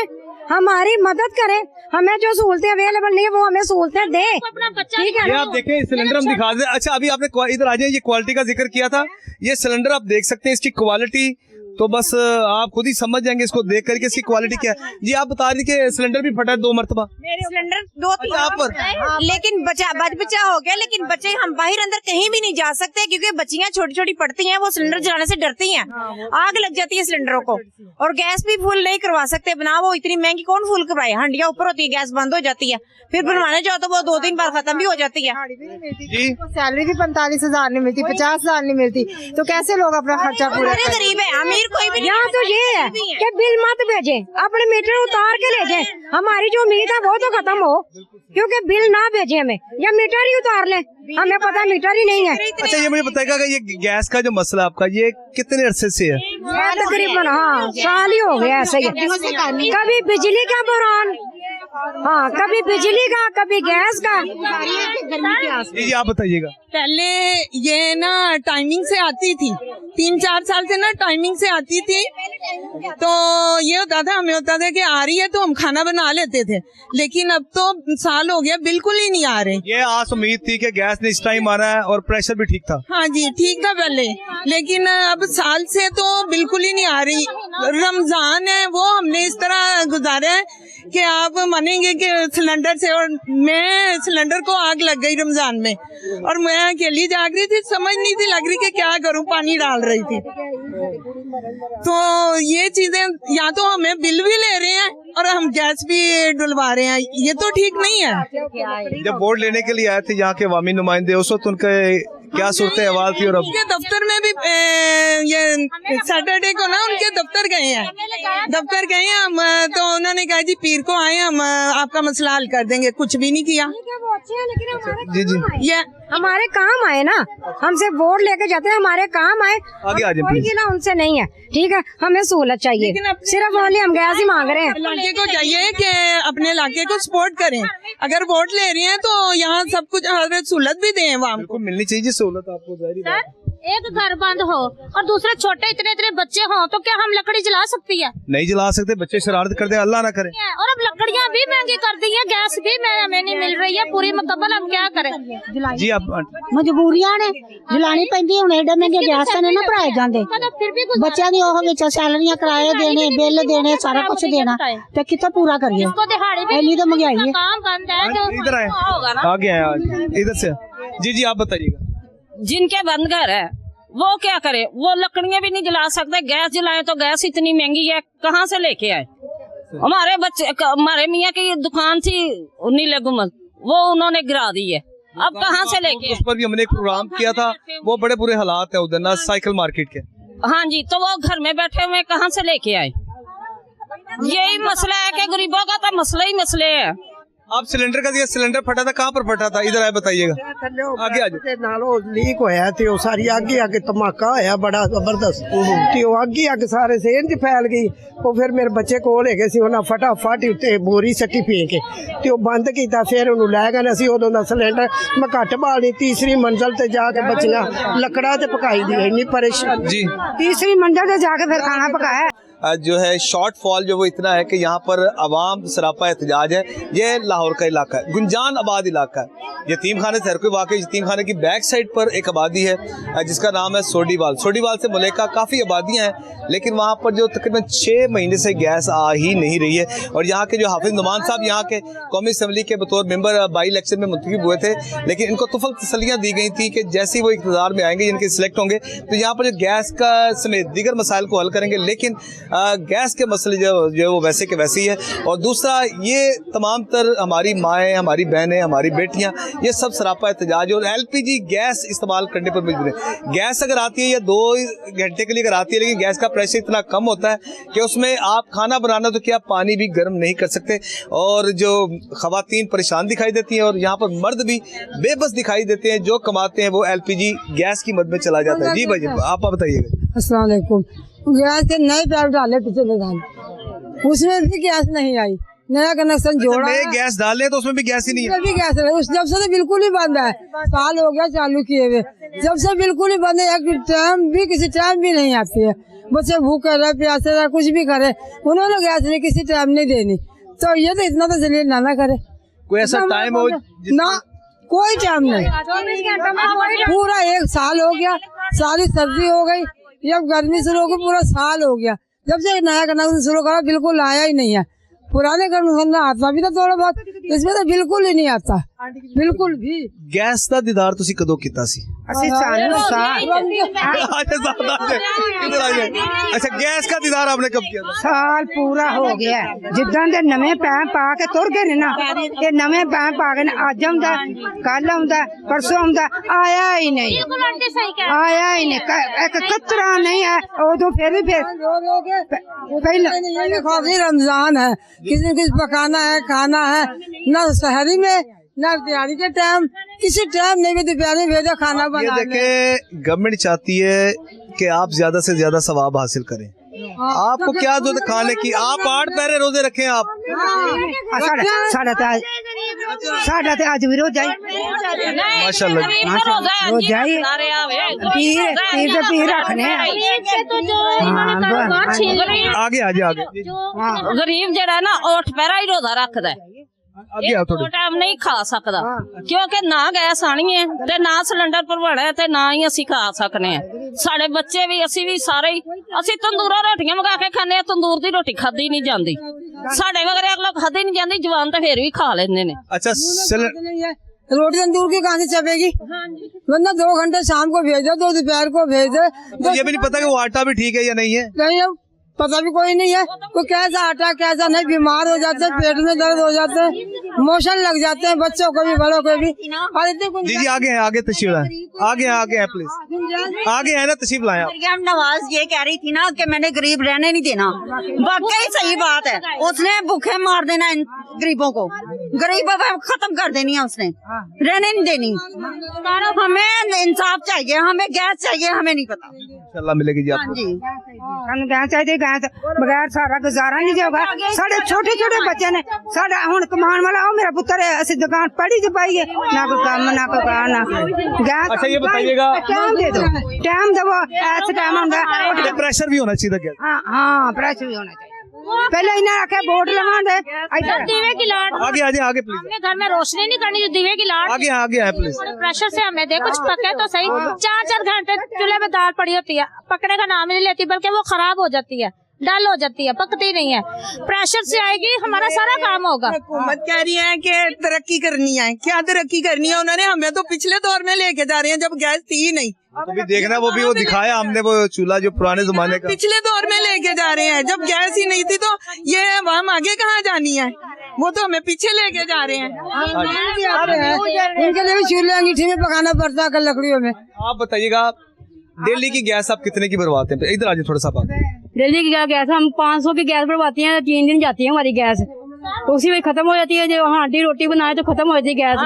हमारी मदद करें। हमें जो सहूलतें अवेलेबल नहीं है वो हमें सहूलतें दें। ठीक है। ये आप देखें, सिलेंडर हम दिखा दें। अच्छा, अभी आपने इधर आ जाए, ये क्वालिटी का जिक्र किया था। ये सिलेंडर आप देख सकते हैं, इसकी क्वालिटी तो बस आप खुद ही समझ जाएंगे इसको देख करके इसकी क्वालिटी क्या है। जी आप बता रही कि सिलेंडर भी फटा है 2 मरतबा। मेरे सिलेंडर 2-3 पर, लेकिन बचा हो गया। लेकिन बच्चे हम बाहर अंदर कहीं भी नहीं जा सकते, क्योंकि बच्चियां छोटी पड़ती हैं, वो सिलेंडर जलाने से डरती हैं, आग लग जाती है सिलेंडरों को। और गैस भी फुल नहीं करवा सकते बना, वो इतनी महंगी कौन फुल करवाए? हंडिया ऊपर होती है, गैस बंद हो जाती है, फिर बनवाने जाओ तो वो 2 दिन बाद खत्म भी हो जाती है। सैलरी भी 45,000 नहीं मिलती, 50,000 नहीं मिलती, तो कैसे लोग अपना खर्चा पूरा? गरीब है, अमीर कोई भी। यहाँ तो ये है कि बिल मत भेजे, अपने मीटर उतार के ले जाए। हमारी जो उम्मीद है वो तो खत्म हो, क्योंकि बिल ना भेजे हमें, या मीटर ही उतार ले, हमें पता मीटर ही नहीं है। अच्छा, ये मुझे बताएगा कि ये गैस का जो मसला आपका ये कितने अरसे से है? तकरीबन हाँ साल ही हो गया ऐसे ही। कभी बिजली का बहरान, हाँ कभी बिजली का, कभी गैस का। जी आप बताइएगा। पहले ये ना टाइमिंग से आती थी, 3-4 साल से ना टाइमिंग से आती थी, तो ये होता था, हमें होता था कि आ रही है तो हम खाना बना लेते थे। लेकिन अब तो साल हो गया, बिल्कुल ही नहीं आ रहे। ये आस उम्मीद थी कि गैस ने इस टाइम आना है और प्रेशर भी ठीक था। हाँ जी, ठीक था पहले, लेकिन अब साल से तो बिल्कुल ही नहीं आ रही। रमजान है वो हमने इस तरह गुजारा है कि आप मानेंगे कि सिलेंडर से, और मैं सिलेंडर को आग लग गई रमजान में, और मैं अकेली जाग रही थी, समझ नहीं थी लग रही कि क्या करूं, पानी डाल रही थी। तो ये चीजें, या तो हमें बिल भी ले रहे हैं और हम गैस भी डुलवा रहे हैं, ये तो ठीक नहीं है। जब वोट लेने के लिए आए थे यहाँ के अवामी नुमाइंदे, उस वक्त उनके क्या सूरत अहवाल थी? और अब उनके दफ्तर में भी ये सैटरडे को ना उनके दफ्तर गए हैं हम, तो उन्होंने कहा जी पीर को आए, हम आपका मसला हल कर देंगे। कुछ भी नहीं किया। जी ये हमारे काम आए ना, हमसे वोट लेके जाते हैं, हमारे काम आए, आगे आ जाए कोई गिला उनसे नहीं है। ठीक है, हमें सहूलत चाहिए, सिर्फ ओनली हम गैस ही मांग रहे हैं। इलाके को चाहिए कि अपने इलाके को सपोर्ट करें, अगर वोट ले रही हैं तो यहाँ सब कुछ हर सहूलत भी दें। वहाँ मिलनी चाहिए सहूलत आपको। एक घर बंद हो और दूसरे छोटे इतने बच्चे हों तो क्या हम लकड़ी जला सकती है? नहीं जला सकते, बच्चे शरारत करते हैं, अल्लाह ना करे। और अब लकड़ियाँ भी महंगी कर दी है, गैस भी हमें नहीं मिल रही है पूरी मुकम्मल, हम क्या करें? जी आप मजबूरियां ने जलानी पैंदी, हुण एडे महंगे गैस ने ना भराए जांदे, बच्चों दी ओह विच सैलरियां किराए देने, बिल देने, सारा कुछ देना, ते कित्थों पूरा करिए? इन्नी तो महंगाई है। काम बंद है तो इधर आए, आगे आए, इधर से। जी आप बताइएगा। जिनके बंद घर है वो क्या करे? वो लकड़ियाँ भी नहीं जला सकते, गैस जलाए तो गैस इतनी महंगी है, कहाँ से लेके आए? हमारे बच्चे हमारे मियाँ की दुकान थी नीले गुम्बद, वो उन्होंने गिरा दी है। अब कहाँ से लेके? उस पर भी हमने एक प्रोग्राम किया था, वो बड़े बुरे हालात है उधर ना साइकिल मार्केट के। हाँ जी, तो वो घर में बैठे हुए कहाँ से लेके आए? यही मसला है कि गरीबों का तो मसला ही मसले है। आप सिलेंडर का दिया, सिलेंडर फटा था, कहाँ पर फटा था? इधर आए बताइएगा, आगे आ जाओ। नालों लीक होया ते ओ सारी आगे आगे धमाका होया बड़ा जबरदस्त ते ओ आगे सारे सेन च फैल गई। ਉਹ ਫਿਰ ਮੇਰੇ ਬੱਚੇ ਕੋਲ ਹੈਗੇ ਸੀ, ਉਹਨਾਂ ਫਟਾਫਟ ਉੱਤੇ ਬੋਰੀ ਸੱਟੀ ਫੇਂਕ ਕੇ ਤੇ ਉਹ ਬੰਦ ਕੀਤਾ। ਫਿਰ ਉਹਨੂੰ ਲੈ ਗਏ। ਅਸੀਂ ਉਦੋਂ ਦਾ ਸਿਲੰਡਰ ਮੈਂ ਘੱਟ ਬਾਲਣੀ, ਤੀਸਰੀ ਮੰਜ਼ਲ ਤੇ ਜਾ ਕੇ ਬੱਚੀਆਂ ਲੱਕੜਾਂ ਤੇ ਪਕਾਈ ਦੀ ਇੰਨੀ ਪਰੇਸ਼ਾਨ जी तीसरी मंजिल पे जाके फिर खाना पकाया। जो है शॉर्टफॉल जो वो इतना है कि यहाँ पर अवाम सरापा एहतजाज है। ये लाहौर का इलाका है, गुंजान आबाद इलाका है। यतीम खाने से कोई वाकई यतीम खाने की बैक साइड पर एक आबादी है जिसका नाम है सोडीवाल। सोडीवाल से मुलेका काफ़ी आबादियाँ हैं, लेकिन वहाँ पर जो तकरीबन 6 महीने से गैस आ ही नहीं रही है। और यहाँ के जो हाफिज नुमान साहब यहाँ के कौमी असम्बली के बतौर मेंबर बाई इलेक्शन में मुंतखब हुए थे, लेकिन इनको तुफल तसलियाँ दी गई थी कि जैसे ही वो इक़्तिदार में आएंगे, इनके सिलेक्ट होंगे तो यहाँ पर जो गैस का समेत दीगर मसाइल को हल करेंगे। लेकिन गैस के मसले जो वो वैसे के वैसे ही है। और दूसरा ये तमाम तर हमारी माएँ, हमारी बहनें, हमारी बेटियाँ, ये सब सरापा एहतजाज। और LPG गैस इस्तेमाल करने पर मजबूर है। गैस अगर आती है या 2 घंटे के लिए अगर आती है, लेकिन गैस का प्रेशर इतना कम होता है कि उसमें आप खाना बनाना तो क्या पानी भी गर्म नहीं कर सकते। और जो खवातीन परेशान दिखाई देती हैं और यहाँ पर मर्द भी बेबस दिखाई देते हैं। जो कमाते हैं वो LPG गैस की मद में चला जाता है। जी भाई, आप बताइएगा। अस्सलाम वालेकुम। गैस के नए पैप डाले पिछले साल, उसमें भी गैस नहीं आई। नया कनेक्शन जोड़ा, नए गैस डाले तो उसमें भी गैस ही नहीं है। भी गैस है, जब से तो बिल्कुल ही बंद है। साल हो गया चालू किए हुए, जब से बिल्कुल ही बंद है। एक टाइम भी किसी टाइम भी नहीं आती है। बच्चे भूखे रहे, प्यासे रहे, कुछ भी करे, उन्होंने गैस नहीं किसी टाइम नहीं देनी। तो ये तो इतना तो जलील ना करे। कोई ऐसा टाइम हो ना, कोई टाइम नहीं। पूरा 1 साल हो गया, सारी सर्दी हो गई, जब गर्मी शुरू हो गई पूरा साल हो गया। जब से नया कनेक्शन शुरू करा बिल्कुल आया ही नहीं है। पुराने कनेक्शन आता भी तो थोड़ा बहुत, इसमें तो बिल्कुल ही नहीं आता, बिल्कुल भी। गैस का दीदार तुसी कदों कीता सी? अच्छा, गैस का दीदार आपने कब किया था? साल पूरा हो गया जिदा दे नवे पैप पा के तुर गए ना, ये नवे पैप पा के अज आंदा, कल आंदा, परसों आंदा, आया ही नहीं, आया ही नहीं, एक कतरा नहीं है। उदो फिर पहले रमजान है, किसी किसी पकाना है, खाना है, ना शहरी में ना दिहाड़ी के टाइम, किसी टाइम नहीं भी दोपहर भेजा खाना बना। ये देखे गवर्नमेंट चाहती है कि आप ज्यादा से ज्यादा सवाब हासिल करें। आपको क्या जरूरत खाने की? आप 8 पहरे रोजे रखें आप। साढ़ा ते आज भी रोजा माशाल्लाह रोजा ही पीर रखने। आगे आगे गरीब जड़ा ना 8 पहरा ही रोजा रखदा है, टाइम नहीं खा सकता, क्योंकि ना गैस आनी है ते ना सिलेंडर भरवाना ते ना ही असी खा सकने हैं। साडे बच्चे भी असी भी सारे असी तंदूरा रोटियां मंगा के खाने, तंदूर दी रोटी खाधी नहीं जाती साडे मगर अगला खाधी नहीं जाती, जवान तो फिर भी खा लेंदे ने। अच्छा, रोटी तंदूर की कहाँ से चपेगी? वरना 2 घंटे शाम को भेज दो, 2 दोपहर को भेज दो। तो ये भी नहीं पता कि वो आटा भी ठीक है या नहीं है? नहीं, पता भी कोई नहीं है कोई कैसा आटा कैसा नहीं। बीमार हो जाते हैं, पेट में दर्द हो जाते हैं, मोशन लग जाते हैं, बच्चों को भी बड़ों को भी। और इतने जी आगे है, आगे तशरीफ लाएं, आगे है प्लीज, आगे है ना, तशरीफ लाएं। मरियम नवाज ये कह रही थी ना कि मैंने गरीब रहने नहीं देना, वाकई सही बात है। उसने भूखे मार देना इन गरीबों को, गरीबों को खत्म कर देनी है उसने, रहने नहीं देनी। हमें इंसाफ चाहिए, हमें गैस चाहिए, हमें नहीं पता इंशाल्लाह मिलेगी जी आपको। गैस चाहिए, गैस बगैर सारा गुजारा नहीं जाएगा। साढ़े छोटे छोटे बच्चे ने साढ़ा हुन कमान वाला हो, मेरा पुत्र है, असि दुकान पड़ी च पाई ना कोई काम ना कोई काम ना गैस। अच्छा, ये बताइएगा, टाइम दे दो, टाइम दो, ऐसा टाइम होगा। प्रेशर भी होना चाहिए गैस। हाँ प्रेशर भी होना चाहिए। पहले इन्हें आखे बोर्ड लगा दे, दीवे की लाट आगे प्लीज। हमने घर में रोशनी नहीं करनी, जो दीवे की लाट आगे है प्लीज। प्रेशर से हमें दे, कुछ पके तो सही। 4-4 घंटे चूल्हे में दाल पड़ी होती है, पकने का नाम ही नहीं लेती, बल्कि वो खराब हो जाती है। डल हो जाती है, पकती नहीं है। प्रेशर से आएगी, हमारा सारा काम होगा। हुकूमत कह रही है कि तरक्की करनी है, क्या तरक्की करनी है? उन्होंने हमें तो पिछले दौर में लेके जा रहे हैं जब गैस थी ही नहीं। तो भी देखना, वो दिखाया हमने, वो चूल्हा जो पुराने जमाने का। पिछले दौर में लेके जा रहे हैं जब गैस ही नहीं थी, तो ये हम आगे कहाँ जानी है? वो तो हमें पीछे लेके जा रहे हैं। इनके लिए भी चूल्हे अंगीठी में पकाना पड़ता है लकड़ियों में। आप बताइएगा, दिल्ली की गैस आप कितने की भरवाते हैं? इधर आज थोड़ा सा बात। दिल्ली की गैस हम 500 की गैस भरवाती हैं, 3 दिन जाती है हमारी गैस, उसी में खत्म हो जाती है। जो हांडी रोटी बनाए तो खत्म हो जाती है गैस।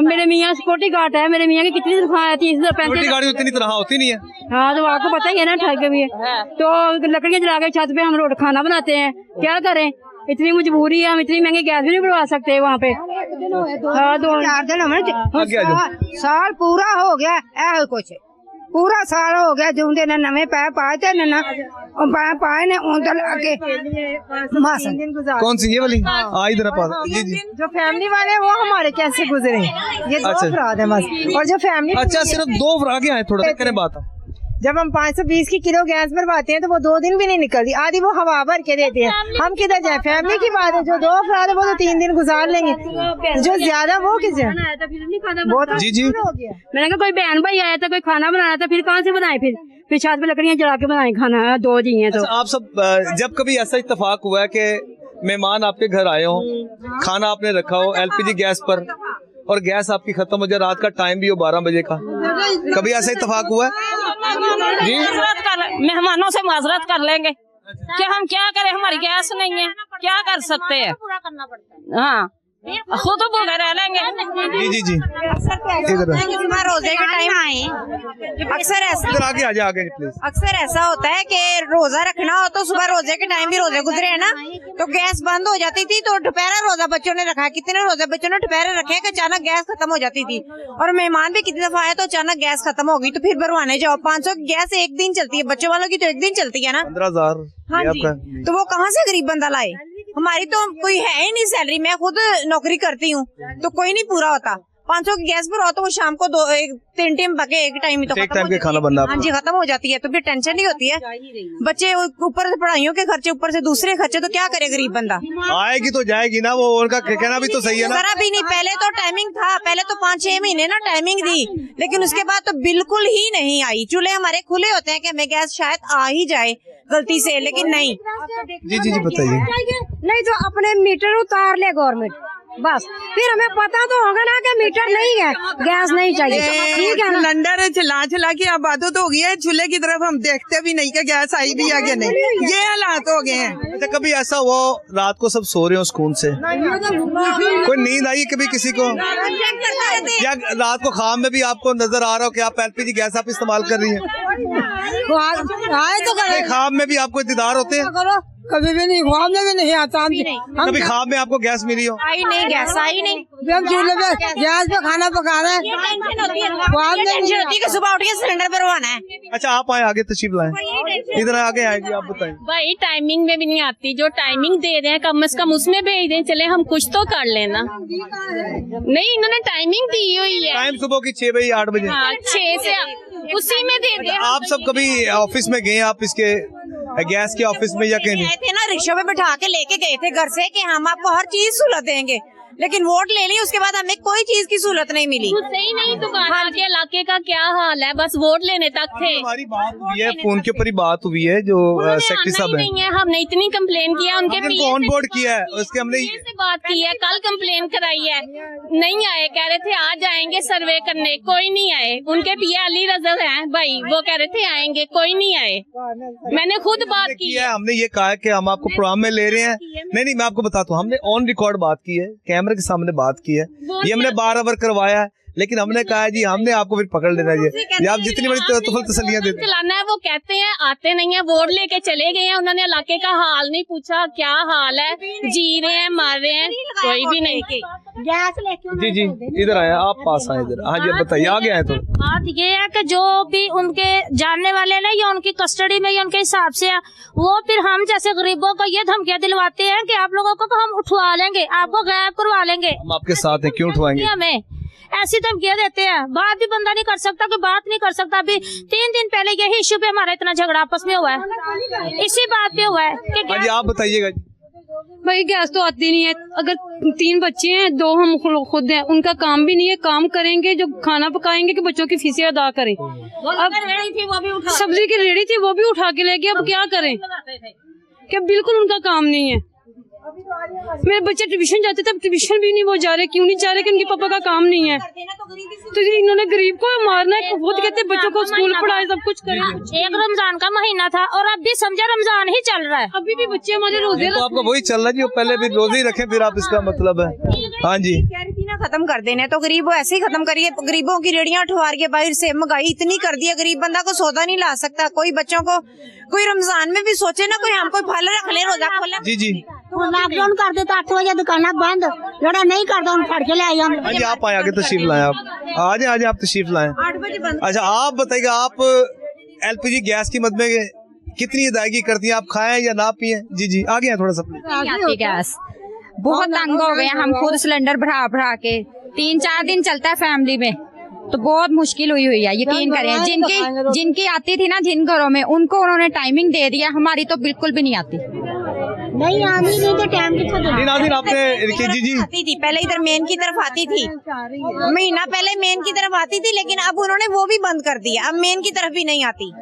मेरे मियाँ सिक्योरिटी गार्ड है, मेरे मियाँ की कितनी तनख्वाह है? 30-35 गाड़ी उतनी तनख्वाह होती नहीं है। हाँ, तो आपको पता ही है ना, ठग के भी है। तो लकड़ियाँ जला के छत पे हम रोड खाना बनाते हैं, क्या करें? इतनी मजबूरी है, हम इतनी महंगी गैस भी नहीं भरवा सकते वहाँ पे। हाँ, 4 दिन हमें साल पूरा हो गया है, कुछ पूरा साल हो गया जो नवे पै पाए थे ना पाए ने आगे। कौन सी ये वाली? इधर जी जी। जो फैमिली वाले वो हमारे कैसे गुजरे, ये 2 अफराद है बस। और जो फैमिली, अच्छा सिर्फ 2 अफराद आए, थोड़ा करें बात। जब हम 520 की किलो गैस भरवाते हैं तो वो 2 दिन भी नहीं निकलती, आधी वो हवा भर के देते हैं। हम किधर जाए? फैमिली की बात है, जो 2 अफराद है वो तो 3 दिन गुजार लेंगे, जो ज्यादा वो किसे? जी जी। मैंने कहा कोई बहन भाई आया था, कोई खाना बनाया था, फिर कहाँ से बनाए? फिर छत पे लकड़ियाँ जला के बनाए खाना, 2 जी हैं। तो आप सब जब कभी ऐसा इत्तेफाक हुआ है कि मेहमान आपके घर आए हो, खाना आपने रखा हो LPG गैस पर और गैस आपकी खत्म हो जाए, रात का टाइम भी हो 12 बजे का, कभी ऐसा इत्तेफाक हुआ है? जी, मेहमानों से माजरत कर लेंगे कि हम क्या करें, हमारी गैस नहीं है, क्या कर सकते हैं? हाँ, खुद भूखे रह लेंगे। जी जी जी। रोजे के टाइम आए, अक्सर ऐसा आगे प्लीज। अक्सर ऐसा होता है कि रोजा रखना हो तो सुबह रोजे के टाइम भी रोजे गुजरे है ना, तो गैस बंद हो जाती थी, तो दोपहर रोजा बच्चों ने रखा, कितने रोजा बच्चों ने दोपहर रखे कि अचानक गैस खत्म हो जाती थी। और मेहमान भी कितनी दफा आए तो अचानक गैस खत्म हो गई, तो फिर भरवाने जाओ। 500 की गैस 1 दिन चलती है, बच्चों वालों की तो 1 दिन चलती है ना। 15,000। हाँ जी, तो वो कहाँ से गरीब बंदा लाए? हमारी तो कोई है ही नहीं सैलरी, मैं खुद नौकरी करती हूँ तो कोई नहीं पूरा होता। 500 की गैस पर हो तो वो शाम को 3 टाइम पके, एक टाइम ही तो एक टाइम के खाना बनना। हाँ जी, खत्म हो जाती है, तो फिर टेंशन नहीं होती है। बच्चे ऊपर से पढ़ाइयों के खर्चे, ऊपर से दूसरे खर्चे, तो क्या करे गरीब बंदा? आएगी तो जाएगी ना, वो उनका कहना भी तो सही है ना। जरा भी नहीं, पहले तो टाइमिंग था, पहले तो 5-6 महीने ना टाइमिंग दी, लेकिन उसके बाद तो बिल्कुल ही नहीं आई। चूल्हे हमारे खुले होते हैं कि हमें गैस शायद आ ही जाए गलती से, लेकिन नहीं। जी जी जी बताइए। नहीं तो अपने मीटर उतार ले गवर्नमेंट, बस फिर हमें पता तो होगा ना कि मीटर नहीं है, गैस नहीं चाहिए, ठीक है ना? सिलेंडर चला की अब आदत हो गई है, चूल्हे की तरफ हम देखते भी नहीं कि गैस आई भी है कि नहीं, ये हालात हो गए हैं। अच्छा, कभी ऐसा हुआ रात को सब सो रहे हो सुकून से, कोई नींद आई कभी किसी को, या रात को ख्वाब में भी आपको नजर आ रहा हो कि आप LPG गैस आप इस्तेमाल कर रही हैं? ख्वाब में भी आपको दीदार होते हैं? कभी भी नहीं, ख्वाब में भी नहीं आता। कभी ख्वाब में आपको गैस मिली हो? आई नहीं, गैस आई नहीं। हम चूल्हे पे गैस पे खाना पका रहे हैं, टेंशन होती है कि सुबह उठ के सिलेंडर भरवाना है। अच्छा, आप आए आगे तशरीफ लाएं, इधर आगे आएगी, आप बताएं। भाई टाइमिंग में भी नहीं आती, जो टाइमिंग दे रहे हैं कम से कम उसमें भेज दें, चले हम कुछ तो कर लेना। नहीं, इन्होंने टाइमिंग दी हुई है, टाइम सुबह की 6 बजे 8 बजे। हाँ, 6 से उसी में दे दें। आप सब कभी ऑफिस में गए, आप इसके गैस के ऑफिस में या कहीं? गए थे ना, रिक्शा पे बैठा के लेके गए थे घर से कि हम आपको हर चीज सहूलत देंगे, लेकिन वोट ले ली, उसके बाद हमें कोई चीज की सहूलत नहीं मिली। सही नहीं, दुकान के इलाके का क्या हाल है, बस वोट लेने तक थे। हमारी बात हुई है, फोन के ऊपर ही बात हुई है, जो सेक्रेटरी साहब है, हमने इतनी कंप्लेन किया, उनके ऑन बोर्ड किया है, उसके हमने से बात की है, कल कंप्लेन कराई है, नहीं आए, कह रहे थे आज आएंगे सर्वे करने, कोई नहीं आए। उनके पिया अली रजा है भाई, वो कह रहे थे आएंगे, कोई नहीं आए। मैंने खुद बात की है, हमने ये कहा है कि हम आपको प्रोग्राम में ले रहे हैं। नहीं, मैं आपको बताता हूँ, हमने ऑन रिकॉर्ड बात की है, कैमरे के सामने बात की है, ये हमने 12 ओवर करवाया है, लेकिन हमने कहा है जी हमने आपको फिर पकड़ लेना है, आप जितनी बड़ी तसल्लियां देते चलाना है। वो कहते हैं आते नहीं है, वोट लेके चले गए हैं, उन्होंने इलाके का हाल नहीं पूछा, क्या हाल है, जी रहे हैं, मार रहे हैं, कोई भी नहीं। गैस लेके जी जी इधर आए, आप पास आए इधर। हाँ जी बताइए, आगे आए। तो बात ये है कि जो भी उनके जानने वाले ना, या उनकी कस्टडी में या उनके हिसाब से है, वो फिर हम जैसे गरीबों को ये धमकियां दिलवाते हैं कि आप लोगों को हम उठवा लेंगे, आपको गायब करवा लेंगे। हम आपके साथ हैं, क्यों उठवाएंगे? हमें ऐसी धमकियां देते हैं, बात भी बंदा नहीं कर सकता, कोई बात नहीं कर सकता। अभी 3 दिन पहले यही इश्यू पे हमारा इतना झगड़ा आपस में हुआ है, इसी बात पे हुआ है कि आप बताइएगा। भाई गैस तो आती नहीं है, अगर 3 बच्चे हैं, 2 हम खुद हैं, उनका काम भी नहीं है, काम करेंगे जो खाना पकाएंगे कि बच्चों की फीसें अदा करें। अब सब्जी की रेडी थी वो भी उठा के ले गए, अब क्या करें कि बिल्कुल उनका काम नहीं है। मेरे बच्चे ट्यूशन जाते थे, अब ट्यूशन भी नहीं वो जा रहे, क्यों नहीं जा रहे कि उनके पापा का काम नहीं है। तो इन्होंने गरीब को मारना है, खुद कहते बच्चों को स्कूल पढ़ाए, सब कुछ करें। एक रमजान का महीना था और अब भी समझा रमजान ही चल रहा है, अभी भी बच्चे हमारे रोजे। तो आपको वही चल रहा है जो पहले भी रोजे ही रखे, फिर आप इसका मतलब है। हाँ जी, कह रही थी ना खत्म कर देने, तो गरीब ऐसे ही खत्म करिए। गरीबों की रेडियां उठवा के बाहर से महंगाई इतनी कर दी है, गरीब बंदा को सौदा नहीं ला सकता। कोई बच्चों को कोई रमजान में भी सोचे ना, कोई हम कोई फल रख ले, रोजा खोले। जी जी, लॉकडाउन कर दे तो 8 बजे दुकाना बंद, जोड़ा नहीं करता उन फड़ के ले आए हम। हाँ जी, आप आए, आगे तशरीफ लाएं, आप आज आप तशरीफ लाएं। 8 बजे बंद। अच्छा, आप बताइएगा, आप LPG गैस की मद में कितनी अदायगी करती हैं? आप खाएं या ना पिए? जी जी, आगे हैं थोड़ा सा। गैस बहुत तंग हो गए हम, खुद सिलेंडर भरा के 3-4 दिन चलता है फैमिली में, तो बहुत मुश्किल हुई है। यकीन करें, जिनकी आती थी ना जिन घरों में, उनको उन्होंने टाइमिंग दे दिया, हमारी तो बिल्कुल भी नहीं आती। नहीं आती नहीं तो टाइम आपने जी जी आती थी पहले, इधर मेन की तरफ आती थी, महीना पहले मेन की तरफ आती थी, लेकिन अब उन्होंने वो भी बंद कर दिया, अब मेन की तरफ भी नहीं आती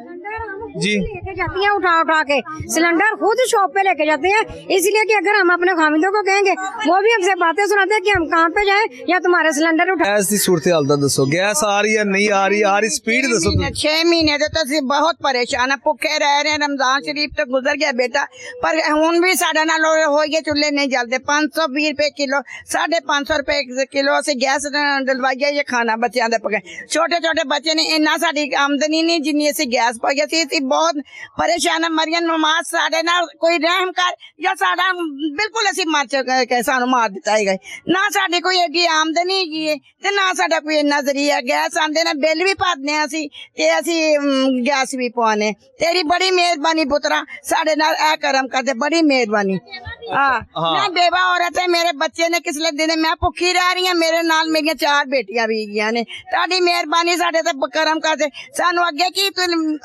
जी। लेके जाती हैं उठा के सिलेंडर, खुद शॉप पे लेके जाते हैं, इसलिए कि अगर हम अपने खामिदों को कहेंगे वो भी हमसे बातें सुनाते हैं कि हम कहाँ पे जाएं या तुम्हारे सिलेंडर उठा। गैस की सूरत हाल दसो, गैस आ रही है नहीं आ रही स्पीड दसो। 6 महीने तो बहुत परेशान है, भुखे रह रहे हैं। रमजान शरीफ तो गुजर गया बेटा, पर हुन भी साढ़े नाल हो गए, चूल्हे नहीं जलते। 520 रुपए किलो, 550 रुपए किलो से गैस डलवाई है, ये खाना बच्चों के पकाए। छोटे छोटे बच्चे ने इन्ना साड़ी आमदनी नहीं जिन्नी असी गैस पाई। असी बहुत परेशान है। मरियम नमाज साढ़े ना कोई रहम कर, या साढ़ा बिल्कुल असी मर चुके, सानू मार दिता है ना। साड़ी कोई एडी आमदनी है ते ना साडा कोई इन्ना जरिया। गैस आंदे ना, बिल भी भरने असी ते असी गैस भी पवाने। तेरी बड़ी मेहरबानी पुत्रा, साढ़े नाल ऐ करम करदे, बड़ी मेहरबानी। मैं बेवा औरत है, मेरे बच्चे ने किसले दिन मैं भुखी रह रही हूं, मेरे नाल मेरी 4 बेटियां भी गईयां ने। ताड़ी मेहरबानी साडे ते करम करदे। सानू अगे की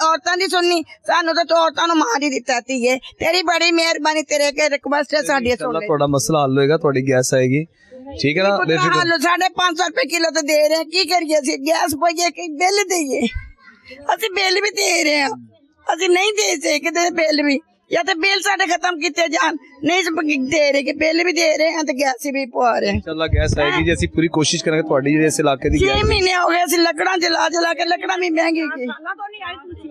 औरतां दी सुननी, सानू तो औरतां नू मार ही दिता है। तेरी बड़ी मेहरबानी, तेरे के रिक्वेस्ट है साडी सुन ले। थोड़ा मसला हल होएगा, थोड़ी गैस आएगी, ठीक है ना। 550 रुपए किलो तो दे रहे हैं, की करिए असी गैस पाइए कि बिल देइए? असी बिल भी दे रहे हैं, असी नहीं दे सकते बिल भी, या तो बिल साढ़े खत्म किए जान, नहीं दे रहे कि बिल भी दे रहे हैं तो गैस भी पवा रहे हैं। इंशाल्लाह गैस आएगी जी, पूरी कोशिश करेंगे थोड़ी जी इस इलाके दी। 6 महीने हो गए लकड़ा जला के, लकड़ा भी महंगी की।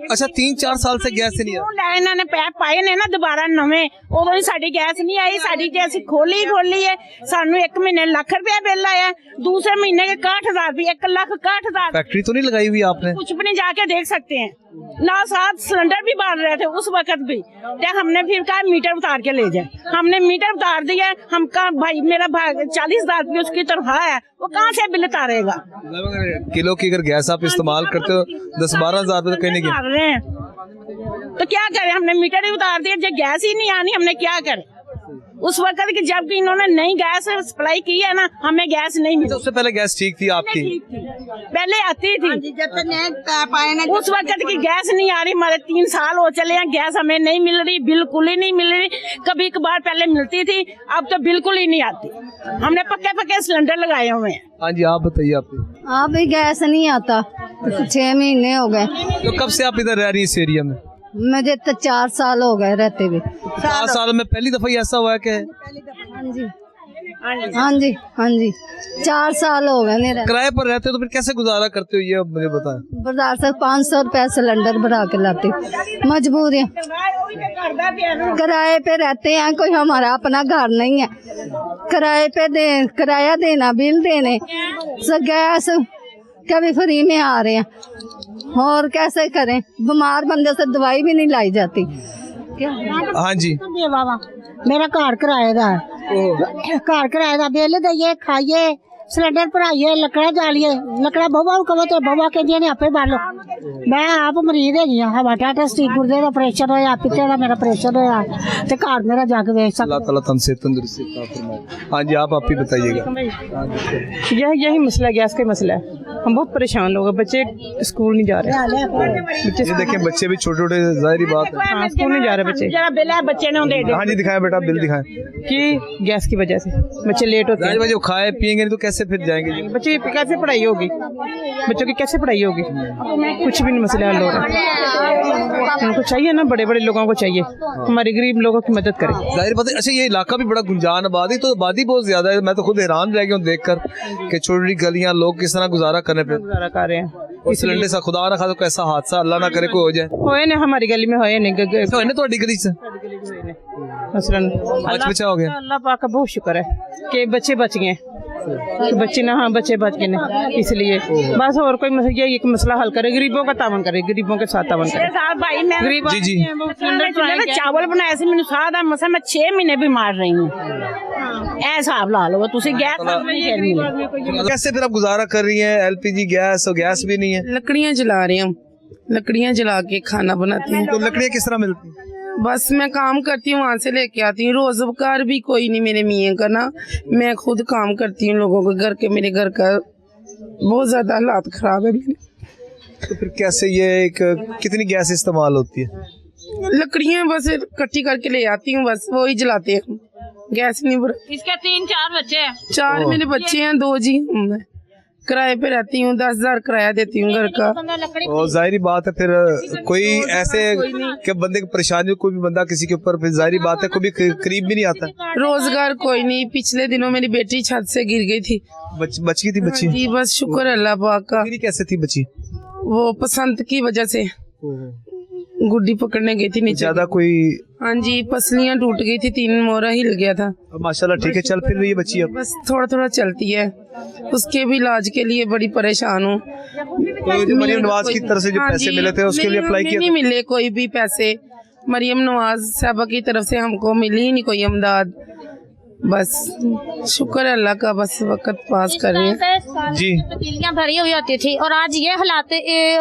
अच्छा, 3-4 साल से गैस नहीं आ। इन्होंने पैप पाए ने ना दोबारा नवे, उदों ही साडी गैस नहीं आई। साडी जे असीं खोली है, सानू 1 महीने लाख रुपया बिल आया, दूसरे महीने के 61,000 रुपये, 1,61,000। फैक्ट्री तो नहीं लगाई हुई आपने? कुछ भी नहीं, जाके देख सकते हैं ना। 7 सिलेंडर भी बांध रहे थे उस वक्त भी, हमने फिर कहा मीटर उतार के ले जाए। हमने मीटर उतार दिया, हम कहा भाई मेरा 40,000 रुपये उसकी तनख्वाह है, वो कहाँ से बिल उतारेगा? किलो की अगर गैस आप इस्तेमाल करते हो 10-12 हजार रुपये तो कहीं नहीं, तो क्या करें? हमने मीटर ही उतार दिया, जब गैस ही नहीं आनी हमने क्या करें? उस वक्त की जब इन्होंने नई गैस सप्लाई की है ना, हमें गैस नहीं मिली। उससे पहले गैस ठीक थी आपकी? पहले आती थी, उस वक्त की गैस नहीं आ रही। हमारे 3 साल हो चले हैं, गैस हमें नहीं मिल रही, बिल्कुल ही नहीं मिल रही। कभी कभार पहले मिलती थी, अब तो बिल्कुल ही नहीं आती। हमने पक्के सिलेंडर लगाए हुए हैं। हाँ जी, आप बताइए। आप भी गैस नहीं आता, 6 महीने हो गए। तो कब से आप इधर रह रही है इस एरिया में? मुझे तो 4 साल हो गए रहते हुए। 4 साल में पहली दफा ही ऐसा हुआ है? हाँ जी 4 साल हो गए मेरे। किराए पर रहते हो तो फिर कैसे गुजारा करते हो, ये अब मुझे बताएं। बाजार से 500 रुपए सिलेंडर भरा के लाते, मजबूरी। किराए पे रहते हैं, कोई हमारा अपना घर नहीं है। किराए पे किराया देना, बिल देने, गैस कभी फ्री में आ रहे हैं, और कैसे करें? बीमार बंदे से दवाई भी नहीं लाई जाती। हाँ जी, मेरा घर किराए दा, घर किराए दा, बिल दइए, खाइए, सिलेंडर भराइए, लकड़ा जालिए। लकड़ा बवा कहो तो बवा कहदियां ने आपे बालो, मैं आप मरीज हैगी हाँ हार्ट अटैक स्टीक गुर्दे का प्रेशर होया पित्ते का मेरा प्रेशर होया ते घर मेरा जाके देख सकते। अल्लाह ताला तुम से तंदुरुस्ती अता फरमाए। हाँ जी आप ही बताइएगा। यही मसला गैस का मसला है। हम बहुत परेशान लोग हैं, बच्चे स्कूल नहीं जा रहे। ये देखें बच्चे भी छोटे छोटे, जाहिर बात है हाँ, स्कूल नहीं जा रहे बच्चे। बिल है बच्चे ने दे हाँ जी दिखाएं बेटा, बिल दिखाएं। कि गैस की वजह से बच्चे लेट होते हैं। जो खाए पियेंगे नहीं तो कैसे फिर जाएंगे जी? बच्चे की कैसे पढ़ाई होगी, बच्चों की कैसे पढ़ाई होगी, कुछ भी नहीं मसले हल हो रहा। उनको चाहिए ना, बड़े बड़े लोगों को चाहिए हमारे गरीब लोगों की मदद करें। जाहिर बात है। अच्छा ये इलाका भी बड़ा गुंजान आबादी, तो आबादी बहुत ज्यादा है। मैं तो खुद हैरान रह गया हूँ देख कर कि छोटी छोटी गलियां, लोग किस तरह गुजारा करने पे गुजारा कर रहे हैं। और सिलेंडर से खुदा ना खा तो कैसा हादसा अल्लाह ना करे कोई हो जाए। होए ना हमारी गली में होए ना तो गली से मसलन बचा हो गया। अल्लाह पाक का बहुत शुक्र है कि बच्चे बच गए, बच्चे ना हाँ बच्चे बच गए, इसलिए बस और कोई मसला ये मसला हल करे, गरीबों का तावन करे, गरीबों के साथ तावन करे। भाई मैं गरीब जी जी चावल बनाए से मैंने साथ मसा मैं 6 महीने बीमार रही हूँ। हिसाब ला लो तुसी गैस कैसे फिर आप गुजारा कर रही हैं? एलपीजी गैस और गैस भी नहीं है। लकड़ियाँ जला रहे हैं, लकड़ियाँ जला के खाना बनाते हैं। तो लकड़ियाँ किस तरह मिलती हैं? बस मैं काम करती हूँ, वहाँ से लेके आती हूँ। रोजगार भी कोई नहीं मेरे मियाँ का ना, मैं खुद काम करती हूँ लोगों के घर के। मेरे घर का बहुत ज्यादा हालात खराब है मेरे। तो फिर कैसे ये एक कितनी गैस इस्तेमाल होती है? लकड़ियाँ बस इकट्ठी करके ले आती हूँ, बस वो ही जलाते हैं, गैस नहीं भर। इसके 3-4 बच्चे हैं। 4 मेरे बच्चे हैं, 2 जी मैं किराए पे रहती हूँ, 10,000 किराया देती हूँ घर का। और जाहिर बात है फिर कोई ऐसे कि बंदे की परेशानी, कोई भी बंदा किसी के ऊपर, फिर जाहिर बात है कोई भी करीब भी नहीं आता। रोजगार कोई नहीं। पिछले दिनों मेरी बेटी छत से गिर गई थी, बच गई थी बच्ची जी। बस शुक्र अल्लाह पाक का। कैसे थी बच्ची? वो पसंद की वजह से गुड्डी पकड़ने गई थी नीचे। ज्यादा कोई? हाँ जी, पसलियाँ टूट गई थी, 3 मोहरा हिल गया था। माशाल्लाह ठीक है, चल फिर रही है बच्ची अब? बस थोड़ा थोड़ा चलती है, उसके भी इलाज के लिए बड़ी परेशान हूँ। तो मरियम नवाज की तरफ से जो पैसे मिले थे उसके लिए अप्लाई किया? नहीं मिले कोई भी पैसे मरियम नवाज साहबा की तरफ से, हमको मिली ही नहीं कोई इमदाद। बस शुक्र अल्लाह का, बस वक्त पास कर रहे हैं जी। पतीलियां भरी हुई होती थी और आज ये हालात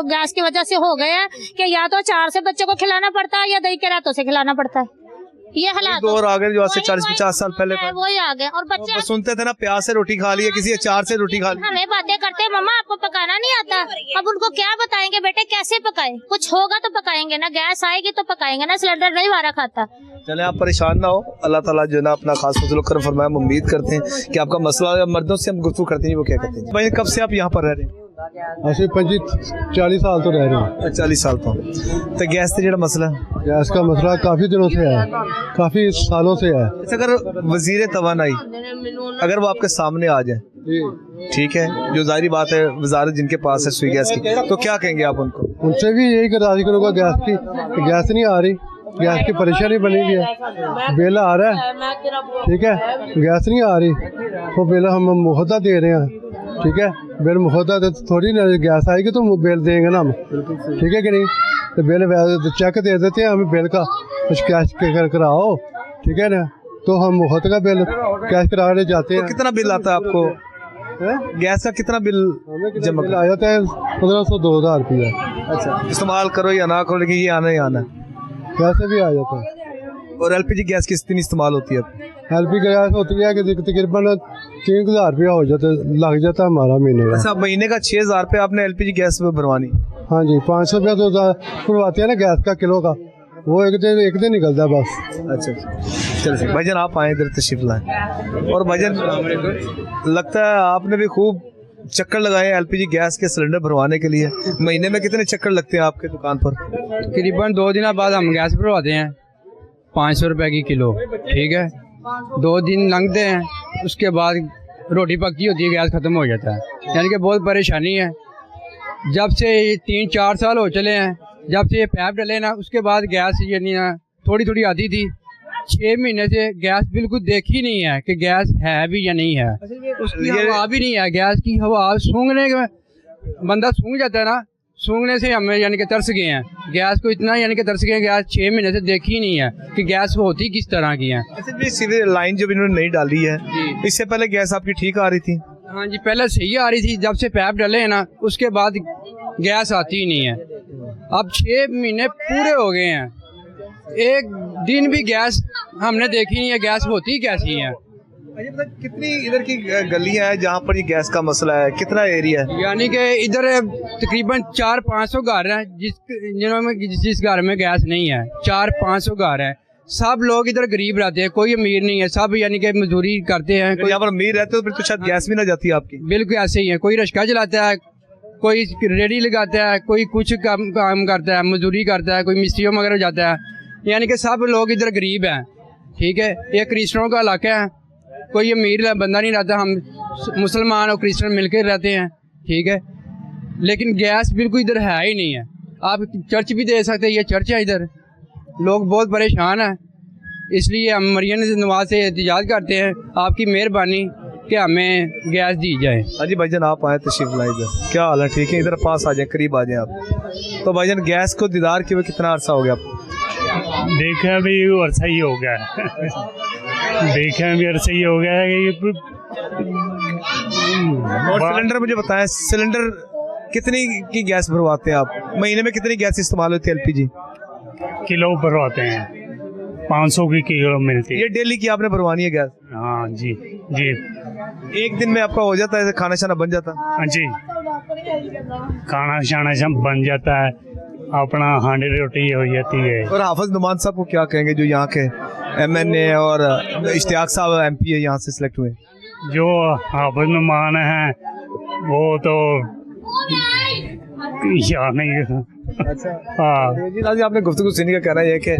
गैस की वजह से हो गए हैं कि या तो 4 से बच्चों को खिलाना पड़ता है या दही के रातों से खिलाना पड़ता है। ये हालात दौर आ गए जो आज से 40-50 साल पहले वही आ गए। और बच्चे सुनते थे ना, प्याज से रोटी खा ली है, किसी अचार से रोटी खा ली। हमें बातें करते हैं मम्मा आपको पकाना नहीं आता। अब उनको क्या बताएंगे बेटे कैसे पकाए? कुछ होगा तो पकाएंगे ना, गैस आएगी तो पकाएंगे ना, सिलेंडर नहीं वारा खाता। चले आप परेशान ना हो, अल्लाह ताला जो ना अपना खास फजल करम फरमाए। हम उम्मीद करते हैं कि आपका मसला, मर्दों से हम गुफ्तगू करते हैं वो क्या कहते हैं। भाई कब से आप यहाँ पर रह रहे हैं? ਅਸੀਂ 40 साल तो रह रहे हैं। 40 साल तो गैस से जो मसला? गैस का मसला काफ़ी दिनों से है, काफ़ी सालों से है। अगर वजीर तवानाई अगर वो आपके सामने आ जाए, ठीक है, जो जाहिर बात है वजारत जिनके पास है सुई गैस की, तो क्या कहेंगे आप उनको? उनसे भी यही गुजारिश करूँगा गैस की, गैस नहीं आ रही, गैस की परेशानी बनी हुई है, बिल आ रहा है, ठीक है, गैस नहीं आ रही, वो बिल हम मुहद्दा दे रहे हैं, ठीक है, बिल मुहद्दा दे थोड़ी ना गैस आएगी तो बिल देंगे ना हम, ठीक है कि नहीं? तो बिल चेक दे देते हैं हमें बिल का, कुछ कैश कराओ, ठीक है ना, तो हम मुहद्दा का बिल कैश करा ले जाते हैं। तो कितना बिल आता है आपको गैस का? कितना बिल जमा आ जाता है? 1500-2000 रुपया। अच्छा, इस्तेमाल करो या ना करो, लेकिन ये आना ही आना वैसे भी आ जाता है। और एलपीजी गैस कितनी इस्तेमाल होती है? एलपीजी गैस होती है कि तकरीबन 3000 रुपया हो जाता, लग जाता है हमारा महीने का। अच्छा, महीने का 6000 रुपये आपने एलपीजी गैस पे भरवानी? हाँ जी, 500 रुपया तो भरवाते हैं ना गैस का किलो का, वो एक दिन निकलता है बस। अच्छा चलिए भाईजान आप आए इधर तशरीफ लाएं। और भाईजान लगता है आपने भी खूब चक्कर लगाए एलपीजी गैस के सिलेंडर भरवाने के लिए। महीने में कितने चक्कर लगते हैं आपके दुकान पर? तकरीबन 2 दिन बाद हम गैस भरवाते हैं, 500 रुपये की किलो, ठीक है, 2 दिन लंघते हैं, उसके बाद रोटी पकती होती है, गैस ख़त्म हो जाता है, यानी कि बहुत परेशानी है। जब से 3-4 साल हो चले हैं, जब से ये पैप डले ना, उसके बाद गैस यानी ना थोड़ी थोड़ी आती थी, 6 महीने से गैस बिल्कुल देखी नहीं है कि गैस है भी या नहीं है, उसकी हवा भी नहीं है, गैस की हवा सूंघने के बंदा सूंघ जाता है ना, सूंघने से हमें यानी कि तरस गए हैं, गैस को इतना यानी कि तरस गए हैं, गैस 6 महीने से देखी ही नहीं है कि गैस होती किस तरह की है। अच्छा, सीधे लाइन जब इन्होंने नहीं डाली है, इससे पहले गैस आपकी ठीक आ रही थी? हाँ जी, पहले सही आ रही थी, जब से पैप डले हैं ना, उसके बाद गैस आती ही नहीं है। अब 6 महीने पूरे हो गए हैं, एक दिन भी गैस हमने देखी नहीं है। गैस होती कैसी है? कितनी इधर की गलियां हैं जहाँ पर ये गैस का मसला है, कितना एरिया है? यानी कि इधर तकरीबन 400-500 घर हैं जिस घर में गैस नहीं है। 400-500 घर है, सब लोग इधर गरीब रहते हैं, कोई अमीर नहीं है, सब यानी कि मजदूरी करते हैं। कोई यहाँ पर अमीर रहते हो फिर तो शायद गैस भी ना जाती है आपकी। बिल्कुल ऐसे ही है, कोई रिक्शा चलाता है, कोई रेडी लगाता है, कोई कुछ काम करता है, मजदूरी करता है, कोई मिस्त्रियों वगैरह जाता है, यानी कि सब लोग इधर गरीब हैं। ठीक है, ये क्रिश्चियनों का इलाका है, कोई अमीर बंदा नहीं रहता, हम मुसलमान और क्रिश्चियन मिलकर रहते हैं। ठीक है, लेकिन गैस बिल्कुल इधर है ही नहीं है। आप चर्च भी दे सकते हैं, ये चर्च है इधर, लोग बहुत परेशान हैं। इसलिए हम मरियम नवाज से एहतिजाज करते हैं, आपकी मेहरबानी कि हमें गैस दी जाए। हाँ जी भाईजान, आप आए तशरीफ लाए इधर, क्या हाल है? ठीक है, इधर पास आ जाए, करीब आ जाए आप। तो भाईजान गैस को दीदार किए हुए कितना अर्सा हो गया आपको? देखा अभी अर्सा ही हो गया देखा अभी अर्सा ही हो गया है। और सिलेंडर मुझे बताएं, सिलेंडर कितनी की गैस भरवाते हैं आप? महीने में कितनी गैस इस्तेमाल होती है एलपीजी? किलो भरवाते हैं, 500 की किलो मिलती है। ये डेली की आपने भरवानी है गैस? हाँ जी जी। एक दिन में आपका हो जाता है, खाना शाना बन जाता है? हाँ जी, खाना शाना सब बन जाता है, अपना हांडी रोटी हो जाती है। और हाफिज नुमान साहब को क्या कहेंगे जो यहाँ के MNA और इश्तियाक साहब MP है, यहाँ से सिलेक्ट हुए? जो हाफिज नुमान है वो तो याद नहीं। अच्छा हाँ जी, आपने गुफ्तगू सुनी का कहना है कि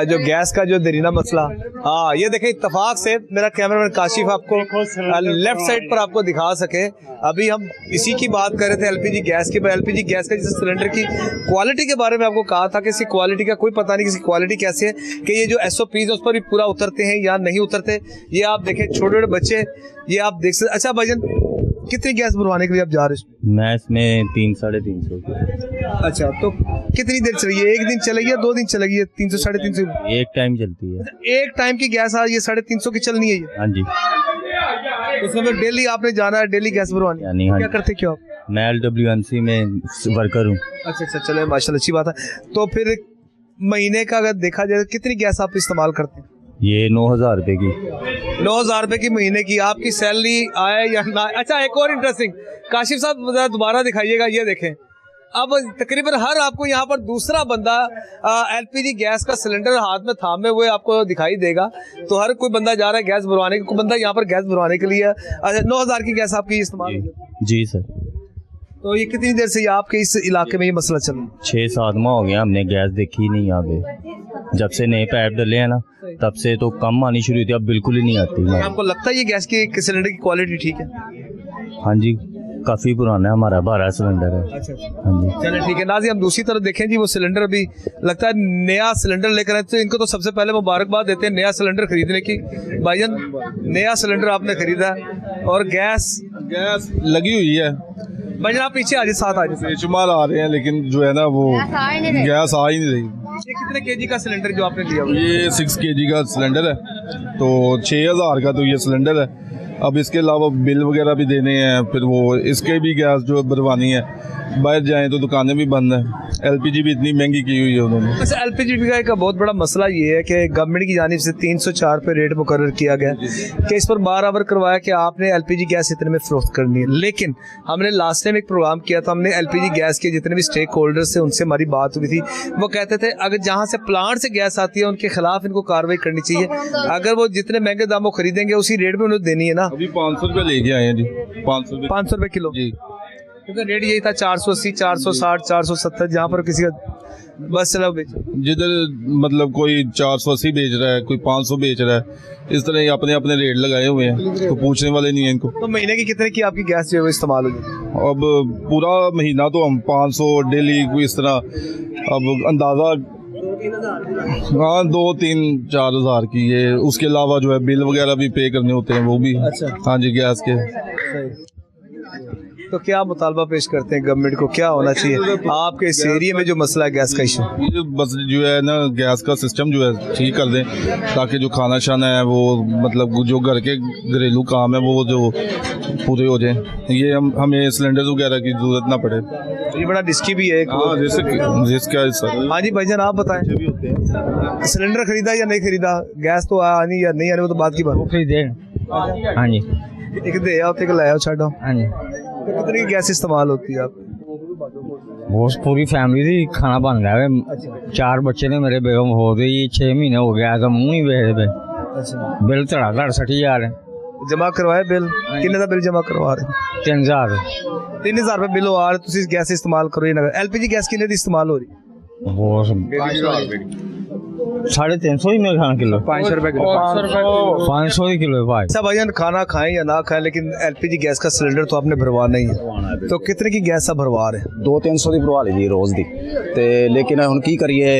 जो गैस का जो दरीना मसला, हाँ ये देखें इत्तेफाक से मेरा कैमरामैन काशिफ आपको लेफ्ट साइड पर आपको दिखा सके। अभी हम इसी की बात कर रहे थे एलपीजी गैस के। एलपीजी गैस का जैसे सिलेंडर की क्वालिटी के बारे में आपको कहा था कि इसकी क्वालिटी का कोई पता नहीं, किसी क्वालिटी कैसे है कि ये जो SOPs है उस पर भी पूरा उतरते हैं या नहीं उतरते। ये आप देखें छोटे छोटे बच्चे, ये आप देख सकते। अच्छा भाईजान, कितनी गैस भरवाने के लिए आप जा रहे हैं? मैं इसमें 300-350। अच्छा, तो कितनी देर चलेगी? एक दिन चलेगी या 2 दिन चलेगी? 300-350 एक टाइम चलती है। एक टाइम की गैस आज ये 350 की चलनी है ये? हाँ जी। उसमें फिर डेली आपने जाना है, डेली गैस भरवानी? हाँ, क्या करते क्यों आप? मैं LWMC में वर्कर हूँ। अच्छा, चले माशाल्लाह, अच्छी बात है। तो फिर महीने का अगर देखा जाए कितनी गैस आप इस्तेमाल करते हैं? ये 9,000 रुपए की। 9,000 रुपए की महीने की आपकी सैलरी आए या ना? अच्छा, एक और इंटरेस्टिंग, काशिफ साहब जरा दोबारा दिखाइएगा, ये देखें। अब तकरीबन हर आपको यहाँ पर दूसरा बंदा LPG गैस का सिलेंडर हाथ में थामे हुए आपको दिखाई देगा। तो हर कोई बंदा जा रहा है गैस भरवाने के, कोई बंदा यहाँ पर गैस भरवाने के लिए। 9,000 की गैस आपकी इस्तेमाल? जी सर। तो ये कितनी देर से आपके इस इलाके में ये मसला चल रहा है? 6-7 माह हो गया, हमने गैस देखी ही नहीं यहाँ पे। जब से नए पाइप डले हैं ना, तब से तो कम आनी शुरू हुई थी, अब बिल्कुल ही नहीं आती। आपको लगता है ये गैस की सिलेंडर की क्वालिटी ठीक है? हाँ जी, काफी पुराना है, हमारा 12 सिलेंडर है। अच्छा। हाँ जी। चलिए ठीक है नाज़ी, हम दूसरी तरफ देखें जी। वो सिलेंडर अभी लगता है नया सिलेंडर लेकर आए, तो इनको तो सबसे पहले मुबारकबाद देते हैं नया सिलेंडर खरीदने की। भाईजान, नया सिलेंडर आपने खरीदा और गैस लगी हुई है। भाईजान आप पीछे आ जाए, साथ आ जाए। बेशुमार आ रहे हैं, लेकिन जो है ना वो गैस आ ही नहीं रही। ये कितने केजी का सिलेंडर जो आपने लिया? ये 6 kg का सिलेंडर है, तो 6,000 का तो ये सिलेंडर है। अब इसके अलावा बिल वगैरह भी देने हैं, फिर वो इसके भी गैस जो भरवानी है। बाहर जाएं तो दुकानें भी बंद हैं। LPG भी इतनी महंगी की हुई है उन्होंने। अच्छा, LPG का एक बहुत बड़ा मसला ये है कि गवर्नमेंट की जानिब से 304 पे रेट मुकर्रर किया गया कि इस पर बार करवाया कि आपने LPG गैस इतने में फरोख्त करनी है। लेकिन हमने लास्ट टाइम एक प्रोग्राम किया था, हमने LPG गैस के जितने भी स्टेक होल्डर्स थे उनसे हमारी बात हुई थी। वो कहते थे अगर जहाँ से प्लांट से गैस आती है उनके खिलाफ इनको कार्रवाई करनी चाहिए। अगर वो जितने महंगे दामों खरीदेंगे उसी रेट में उन्हें देनी है ना। अभी 500 रुपये लेके आए हैं जी। 500 रुपये किलो जी। क्योंकि रेट यही था 480, 460, 470, जहाँ पर किसी का बस चला बेच। जिधर मतलब कोई 480 बेच रहा है, कोई 500 बेच रहा है, इस तरह ही अपने अपने रेट लगाए हुए हैं, तो पूछने वाले नहीं है इनको। तो महीने की कितने की आपकी गैस जो है इस्तेमाल होगी? अब पूरा महीना तो हम 500 डेली कोई इस तरह, अब अंदाज़ा हाँ 2-3-4 हज़ार की। ये उसके अलावा जो है बिल वगैरह भी पे करने होते हैं, वो भी। अच्छा। हाँ जी, गैस के। तो क्या मुतालबा पेश करते हैं गवर्नमेंट को, क्या होना चाहिए आपके इस एरिया में जो मसला है गैस का इशू? ये बस जो है ना गैस का सिस्टम जो है ठीक कर दें, ताकि जो खाना शाना है वो मतलब जो घर के घरेलू काम है वो जो पूरे हो जाए। ये हमें सिलेंडर वगैरह की ज़रूरत ना पड़े। ये बड़ा रिस्की भी है। हाँ रिस्क है सर। हाँ जी भाईजान आप बताएं, सिलेंडर खरीदा या नहीं खरीदा? गैस तो आनी या नहीं आनी वो तो बात की बात। खरीदे हाँ जी, एक दे आओ एक लाया छो। हाँ जी। तो कितनी गैस इस्तेमाल होती है आप? बहुत पूरी फैमिली थी, खाना बन रहा है। 4 बच्चे ने मेरे, बेगम हो गई 6 महीने हो गया तो मुँह नहीं बेच पे। बिल धड़ाधड़ 60,000 है। जमा करवाए बिल? किन्ने दा बिल जमा करवा रहे? 3000 रुपए बिल आ रहे। तुसी गैस इस्तेमाल करो ही ना। LPG गैस किन्ने दी इस्तेमाल हो रही? वो 350 ही मेरे खाना किलो, 500 रुपए किलो, 500 ही किलो है भाई। अच्छा भाईजान खाना खाएं या ना खाएं लेकिन LPG गैस का सिलेंडर तो आपने भरवाना ही है। तो कितने की गैस भरवा रहे? 200-300 ਦੀ ਭਰਵਾ ਲਈ ਰੋਜ਼ ਦੀ ਤੇ ਲੇਕਿਨ ਹੁਣ ਕੀ ਕਰੀਏ,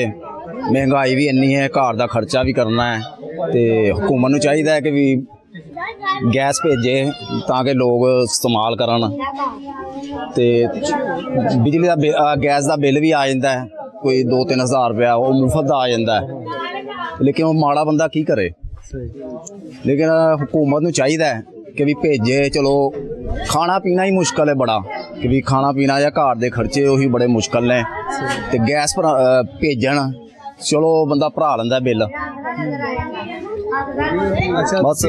ਮਹਿੰਗਾਈ ਵੀ ਇੰਨੀ ਹੈ, ਘਰ ਦਾ ਖਰਚਾ ਵੀ ਕਰਨਾ ਹੈ ਤੇ ਹਕੂਮਤ ਨੂੰ ਚਾਹੀਦਾ ਹੈ ਕਿ ਵੀ ਗੈਸ ਭੇਜੇ ਤਾਂ ਕਿ ਲੋਕ ਇਸਤੇਮਾਲ ਕਰਨ ਤੇ ਬਿਜਲੀ ਦਾ ਗੈਸ ਦਾ ਬਿੱਲ ਵੀ ਆ ਜਾਂਦਾ ਹੈ ਕੋਈ 2-3 ਹਜ਼ਾਰ ਰੁਪਇਆ, ਉਹ ਮੁਫਤ ਦਾ ਆ ਜਾਂਦਾ ਹੈ। ਲੇਕਿਨ ਉਹ ਮਾੜਾ ਬੰਦਾ ਕੀ ਕਰੇ। ਲੇਕਿਨ ਹਕੂਮਤ ਨੂੰ ਚਾਹੀਦਾ ਹੈ ਕਿ ਵੀ ਭੇਜੇ। ਚਲੋ ਖਾਣਾ ਪੀਣਾ ਹੀ ਮੁਸ਼ਕਲ ਹੈ ਬੜਾ, ਕਿ ਵੀ ਖਾਣਾ ਪੀਣਾ ਜਾਂ ਘਰ ਦੇ ਖਰਚੇ ਉਹੀ ਬੜੇ ਮੁਸ਼ਕਲ ਨੇ ਤੇ ਗੈਸ ਭੇਜਣ, ਚਲੋ ਬੰਦਾ ਭਰਾ ਲੈਂਦਾ ਬਿੱਲ। अच्छा बस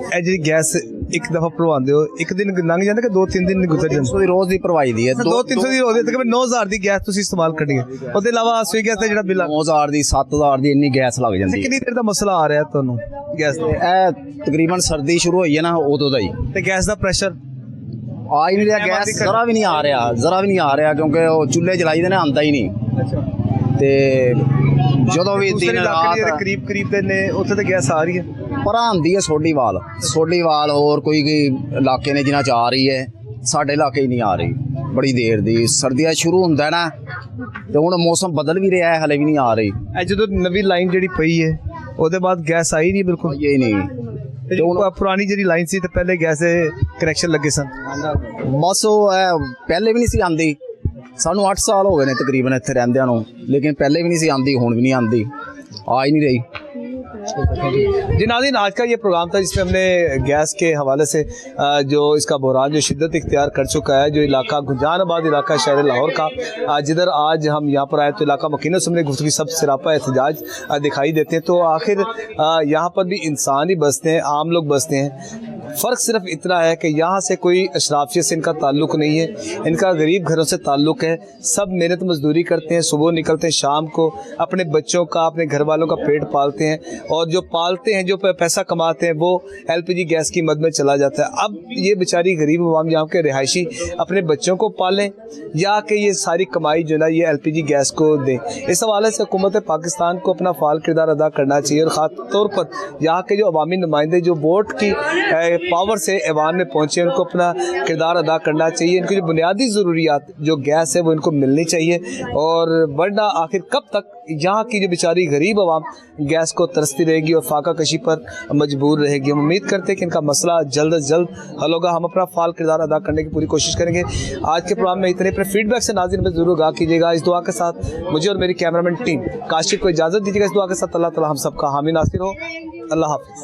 ਇਹ ਜਿਹੜੀ ਗੈਸ ਇੱਕ ਦਫਾ ਭਰਵਾਉਂਦੇ ਹੋ, ਇੱਕ ਦਿਨ ਲੰਘ ਜਾਂਦਾ ਕਿ 2-3 ਦਿਨ ਗੁਜ਼ਰ ਜਾਂਦੇ? 300 ਦੀ ਰੋਜ਼ ਦੀ ਭਰਵਾਈ ਦੀ ਹੈ। 200-300 ਦੀ ਰੋਜ਼ ਦੀ, ਤਕਰੀਬਨ 9000 ਦੀ ਗੈਸ ਤੁਸੀਂ ਇਸਤੇਮਾਲ ਕਰਨੀ ਹੈ। ਉਹਦੇ ਇਲਾਵਾ ਸੂਈ ਗੈਸ ਦਾ ਜਿਹੜਾ ਬਿੱਲ 9000 ਦੀ 7000 ਦੀ ਇੰਨੀ ਗੈਸ ਲੱਗ ਜਾਂਦੀ ਹੈ। ਕਿੰਨੀ ਦੇਰ ਦਾ ਮਸਲਾ ਆ ਰਿਹਾ ਤੁਹਾਨੂੰ ਗੈਸ ਦਾ? ਇਹ ਤਕਰੀਬਨ ਸਰਦੀ ਸ਼ੁਰੂ ਹੋਈ ਹੈ ਨਾ ਉਦੋਂ ਦਾ ਹੀ। ਤੇ ਗੈਸ ਦਾ ਪ੍ਰੈਸ਼ਰ ਆ ਹੀ ਨਹੀਂ ਰਿਹਾ, ਗੈਸ ਜ਼ਰਾ ਵੀ ਨਹੀਂ ਆ ਰਿਹਾ, ਜ਼ਰਾ ਵੀ ਨਹੀਂ ਆ ਰਿਹਾ ਕਿਉਂਕਿ ਉਹ ਚੁੱਲ੍ਹੇ ਜਲਾਈ ਦੇ ਨੇ, ਆਉਂਦਾ ਹੀ ਨਹੀਂ। ਤੇ ਜਦੋਂ ਵੀ ਦਿਨ ਰਾਤ ਕਰੀਬ ਦੇ ਨੇ ਉੱਥੇ ਤੇ ਗੈਸ ਆ ਰਹੀ ਹੈ, ਪਰ ਆਉਂਦੀ ਹੈ ਸੋਢੀਵਾਲ ਹੋਰ ਕੋਈ ਇਲਾਕੇ ਨੇ ਜਿਨ੍ਹਾਂ 'ਚ ਆ ਰਹੀ ਹੈ, ਸਾਡੇ ਇਲਾਕੇ ਹੀ ਨਹੀਂ ਆ ਰਹੀ ਬੜੀ ਦੇਰ ਦੀ। ਸਰਦੀਆਂ ਸ਼ੁਰੂ ਹੁੰਦਾ ਨਾ ਤੇ ਹੁਣ ਮੌਸਮ ਬਦਲ ਵੀ ਰਿਹਾ ਹੈ, ਹਲੇ ਵੀ ਨਹੀਂ ਆ ਰਹੀ। ਇਹ ਜਦੋਂ ਨਵੀਂ ਲਾਈਨ ਜਿਹੜੀ ਪਈ ਹੈ ਉਹਦੇ ਬਾਅਦ ਗੈਸ ਆਈ ਨਹੀਂ ਬਿਲਕੁਲ? ਇਹ ਨਹੀਂ ਤੇ ਹੁਣ ਪੁਰਾਣੀ ਜਿਹੜੀ ਲਾਈਨ ਸੀ ਤੇ ਪਹਿਲੇ ਗੈਸ ਦੇ ਕਨੈਕਸ਼ਨ ਲੱਗੇ ਸਨ, ਬਸ ਉਹ ਪਹਿਲੇ ਵੀ ਨਹੀਂ ਸੀ ਆਉਂਦੀ। ਸਾਨੂੰ 8 ਸਾਲ ਹੋ ਗਏ ਨੇ ਤਕਰੀਬਨ ਇੱਥੇ ਰਹਿੰਦਿਆਂ ਨੂੰ, ਲੇਕਿन पहले भी नहीं सी आंदी, हुण भी नहीं आंदी, आ ही नहीं रही। जी नाज़रीन, आज का ये प्रोग्राम था जिसमें हमने गैस के हवाले से जो इसका बहरान जो शिद्दत इख्तियार कर चुका है, जो इलाका गुंजानाबाद इलाका शहर लाहौर का, जिधर आज हम यहाँ पर आए तो इलाका मकीनत से हमने गुफ्तगू सब सिरापा एहतजाज दिखाई देते हैं। तो आखिर यहाँ पर भी इंसान ही बसते हैं, आम लोग बसते हैं। फ़र्क सिर्फ इतना है कि यहाँ से कोई अशराफियत से इनका ताल्लुक़ नहीं है, इनका गरीब घरों से ताल्लुक़ है। सब मेहनत मजदूरी करते हैं, सुबह निकलते हैं, शाम को अपने बच्चों का, अपने घर वालों का पेट पालते हैं, और जो पालते हैं, जो पैसा कमाते हैं, वो LPG गैस की मद में चला जाता है। अब ये बेचारी गरीब अवाम यहाँ के रिहायशी अपने बच्चों को पालें या कि ये सारी कमाई जो ना ये LPG गैस को दें। इस हवाले से हुकूमत पाकिस्तान को अपना फ़ाल किरदार अदा करना चाहिए, और ख़ास तौर पर यहाँ के जो अवामी नुमाइंदे जो वोट की पावर से ऐवान में पहुँचे, उनको अपना किरदार अदा करना चाहिए। इनकी जो बुनियादी ज़रूरियात जो गैस है वो इनको मिलनी चाहिए, और वरना आखिर कब तक यहाँ की जो बेचारी गरीब अवाम गैस को तरसती रहेगी और फाका कशी पर मजबूर रहेगी। हम उम्मीद करते हैं कि इनका मसला जल्द अज जल्द हल होगा। हम अपना फ़ाल किरदार अदा करने की पूरी कोशिश करेंगे। आज के प्रोग्राम में इतने पर फीडबैक से नाज़रीन में ज़रूर आगाह कीजिएगा। इस दुआ के साथ मुझे और मेरी कैमरामैन टीम काशिफ को इजाज़त दीजिएगा। इस दुआ के साथ अल्लाह ताला हम सबका हामी नासिर हो। अल्लाह हाफ़िज़।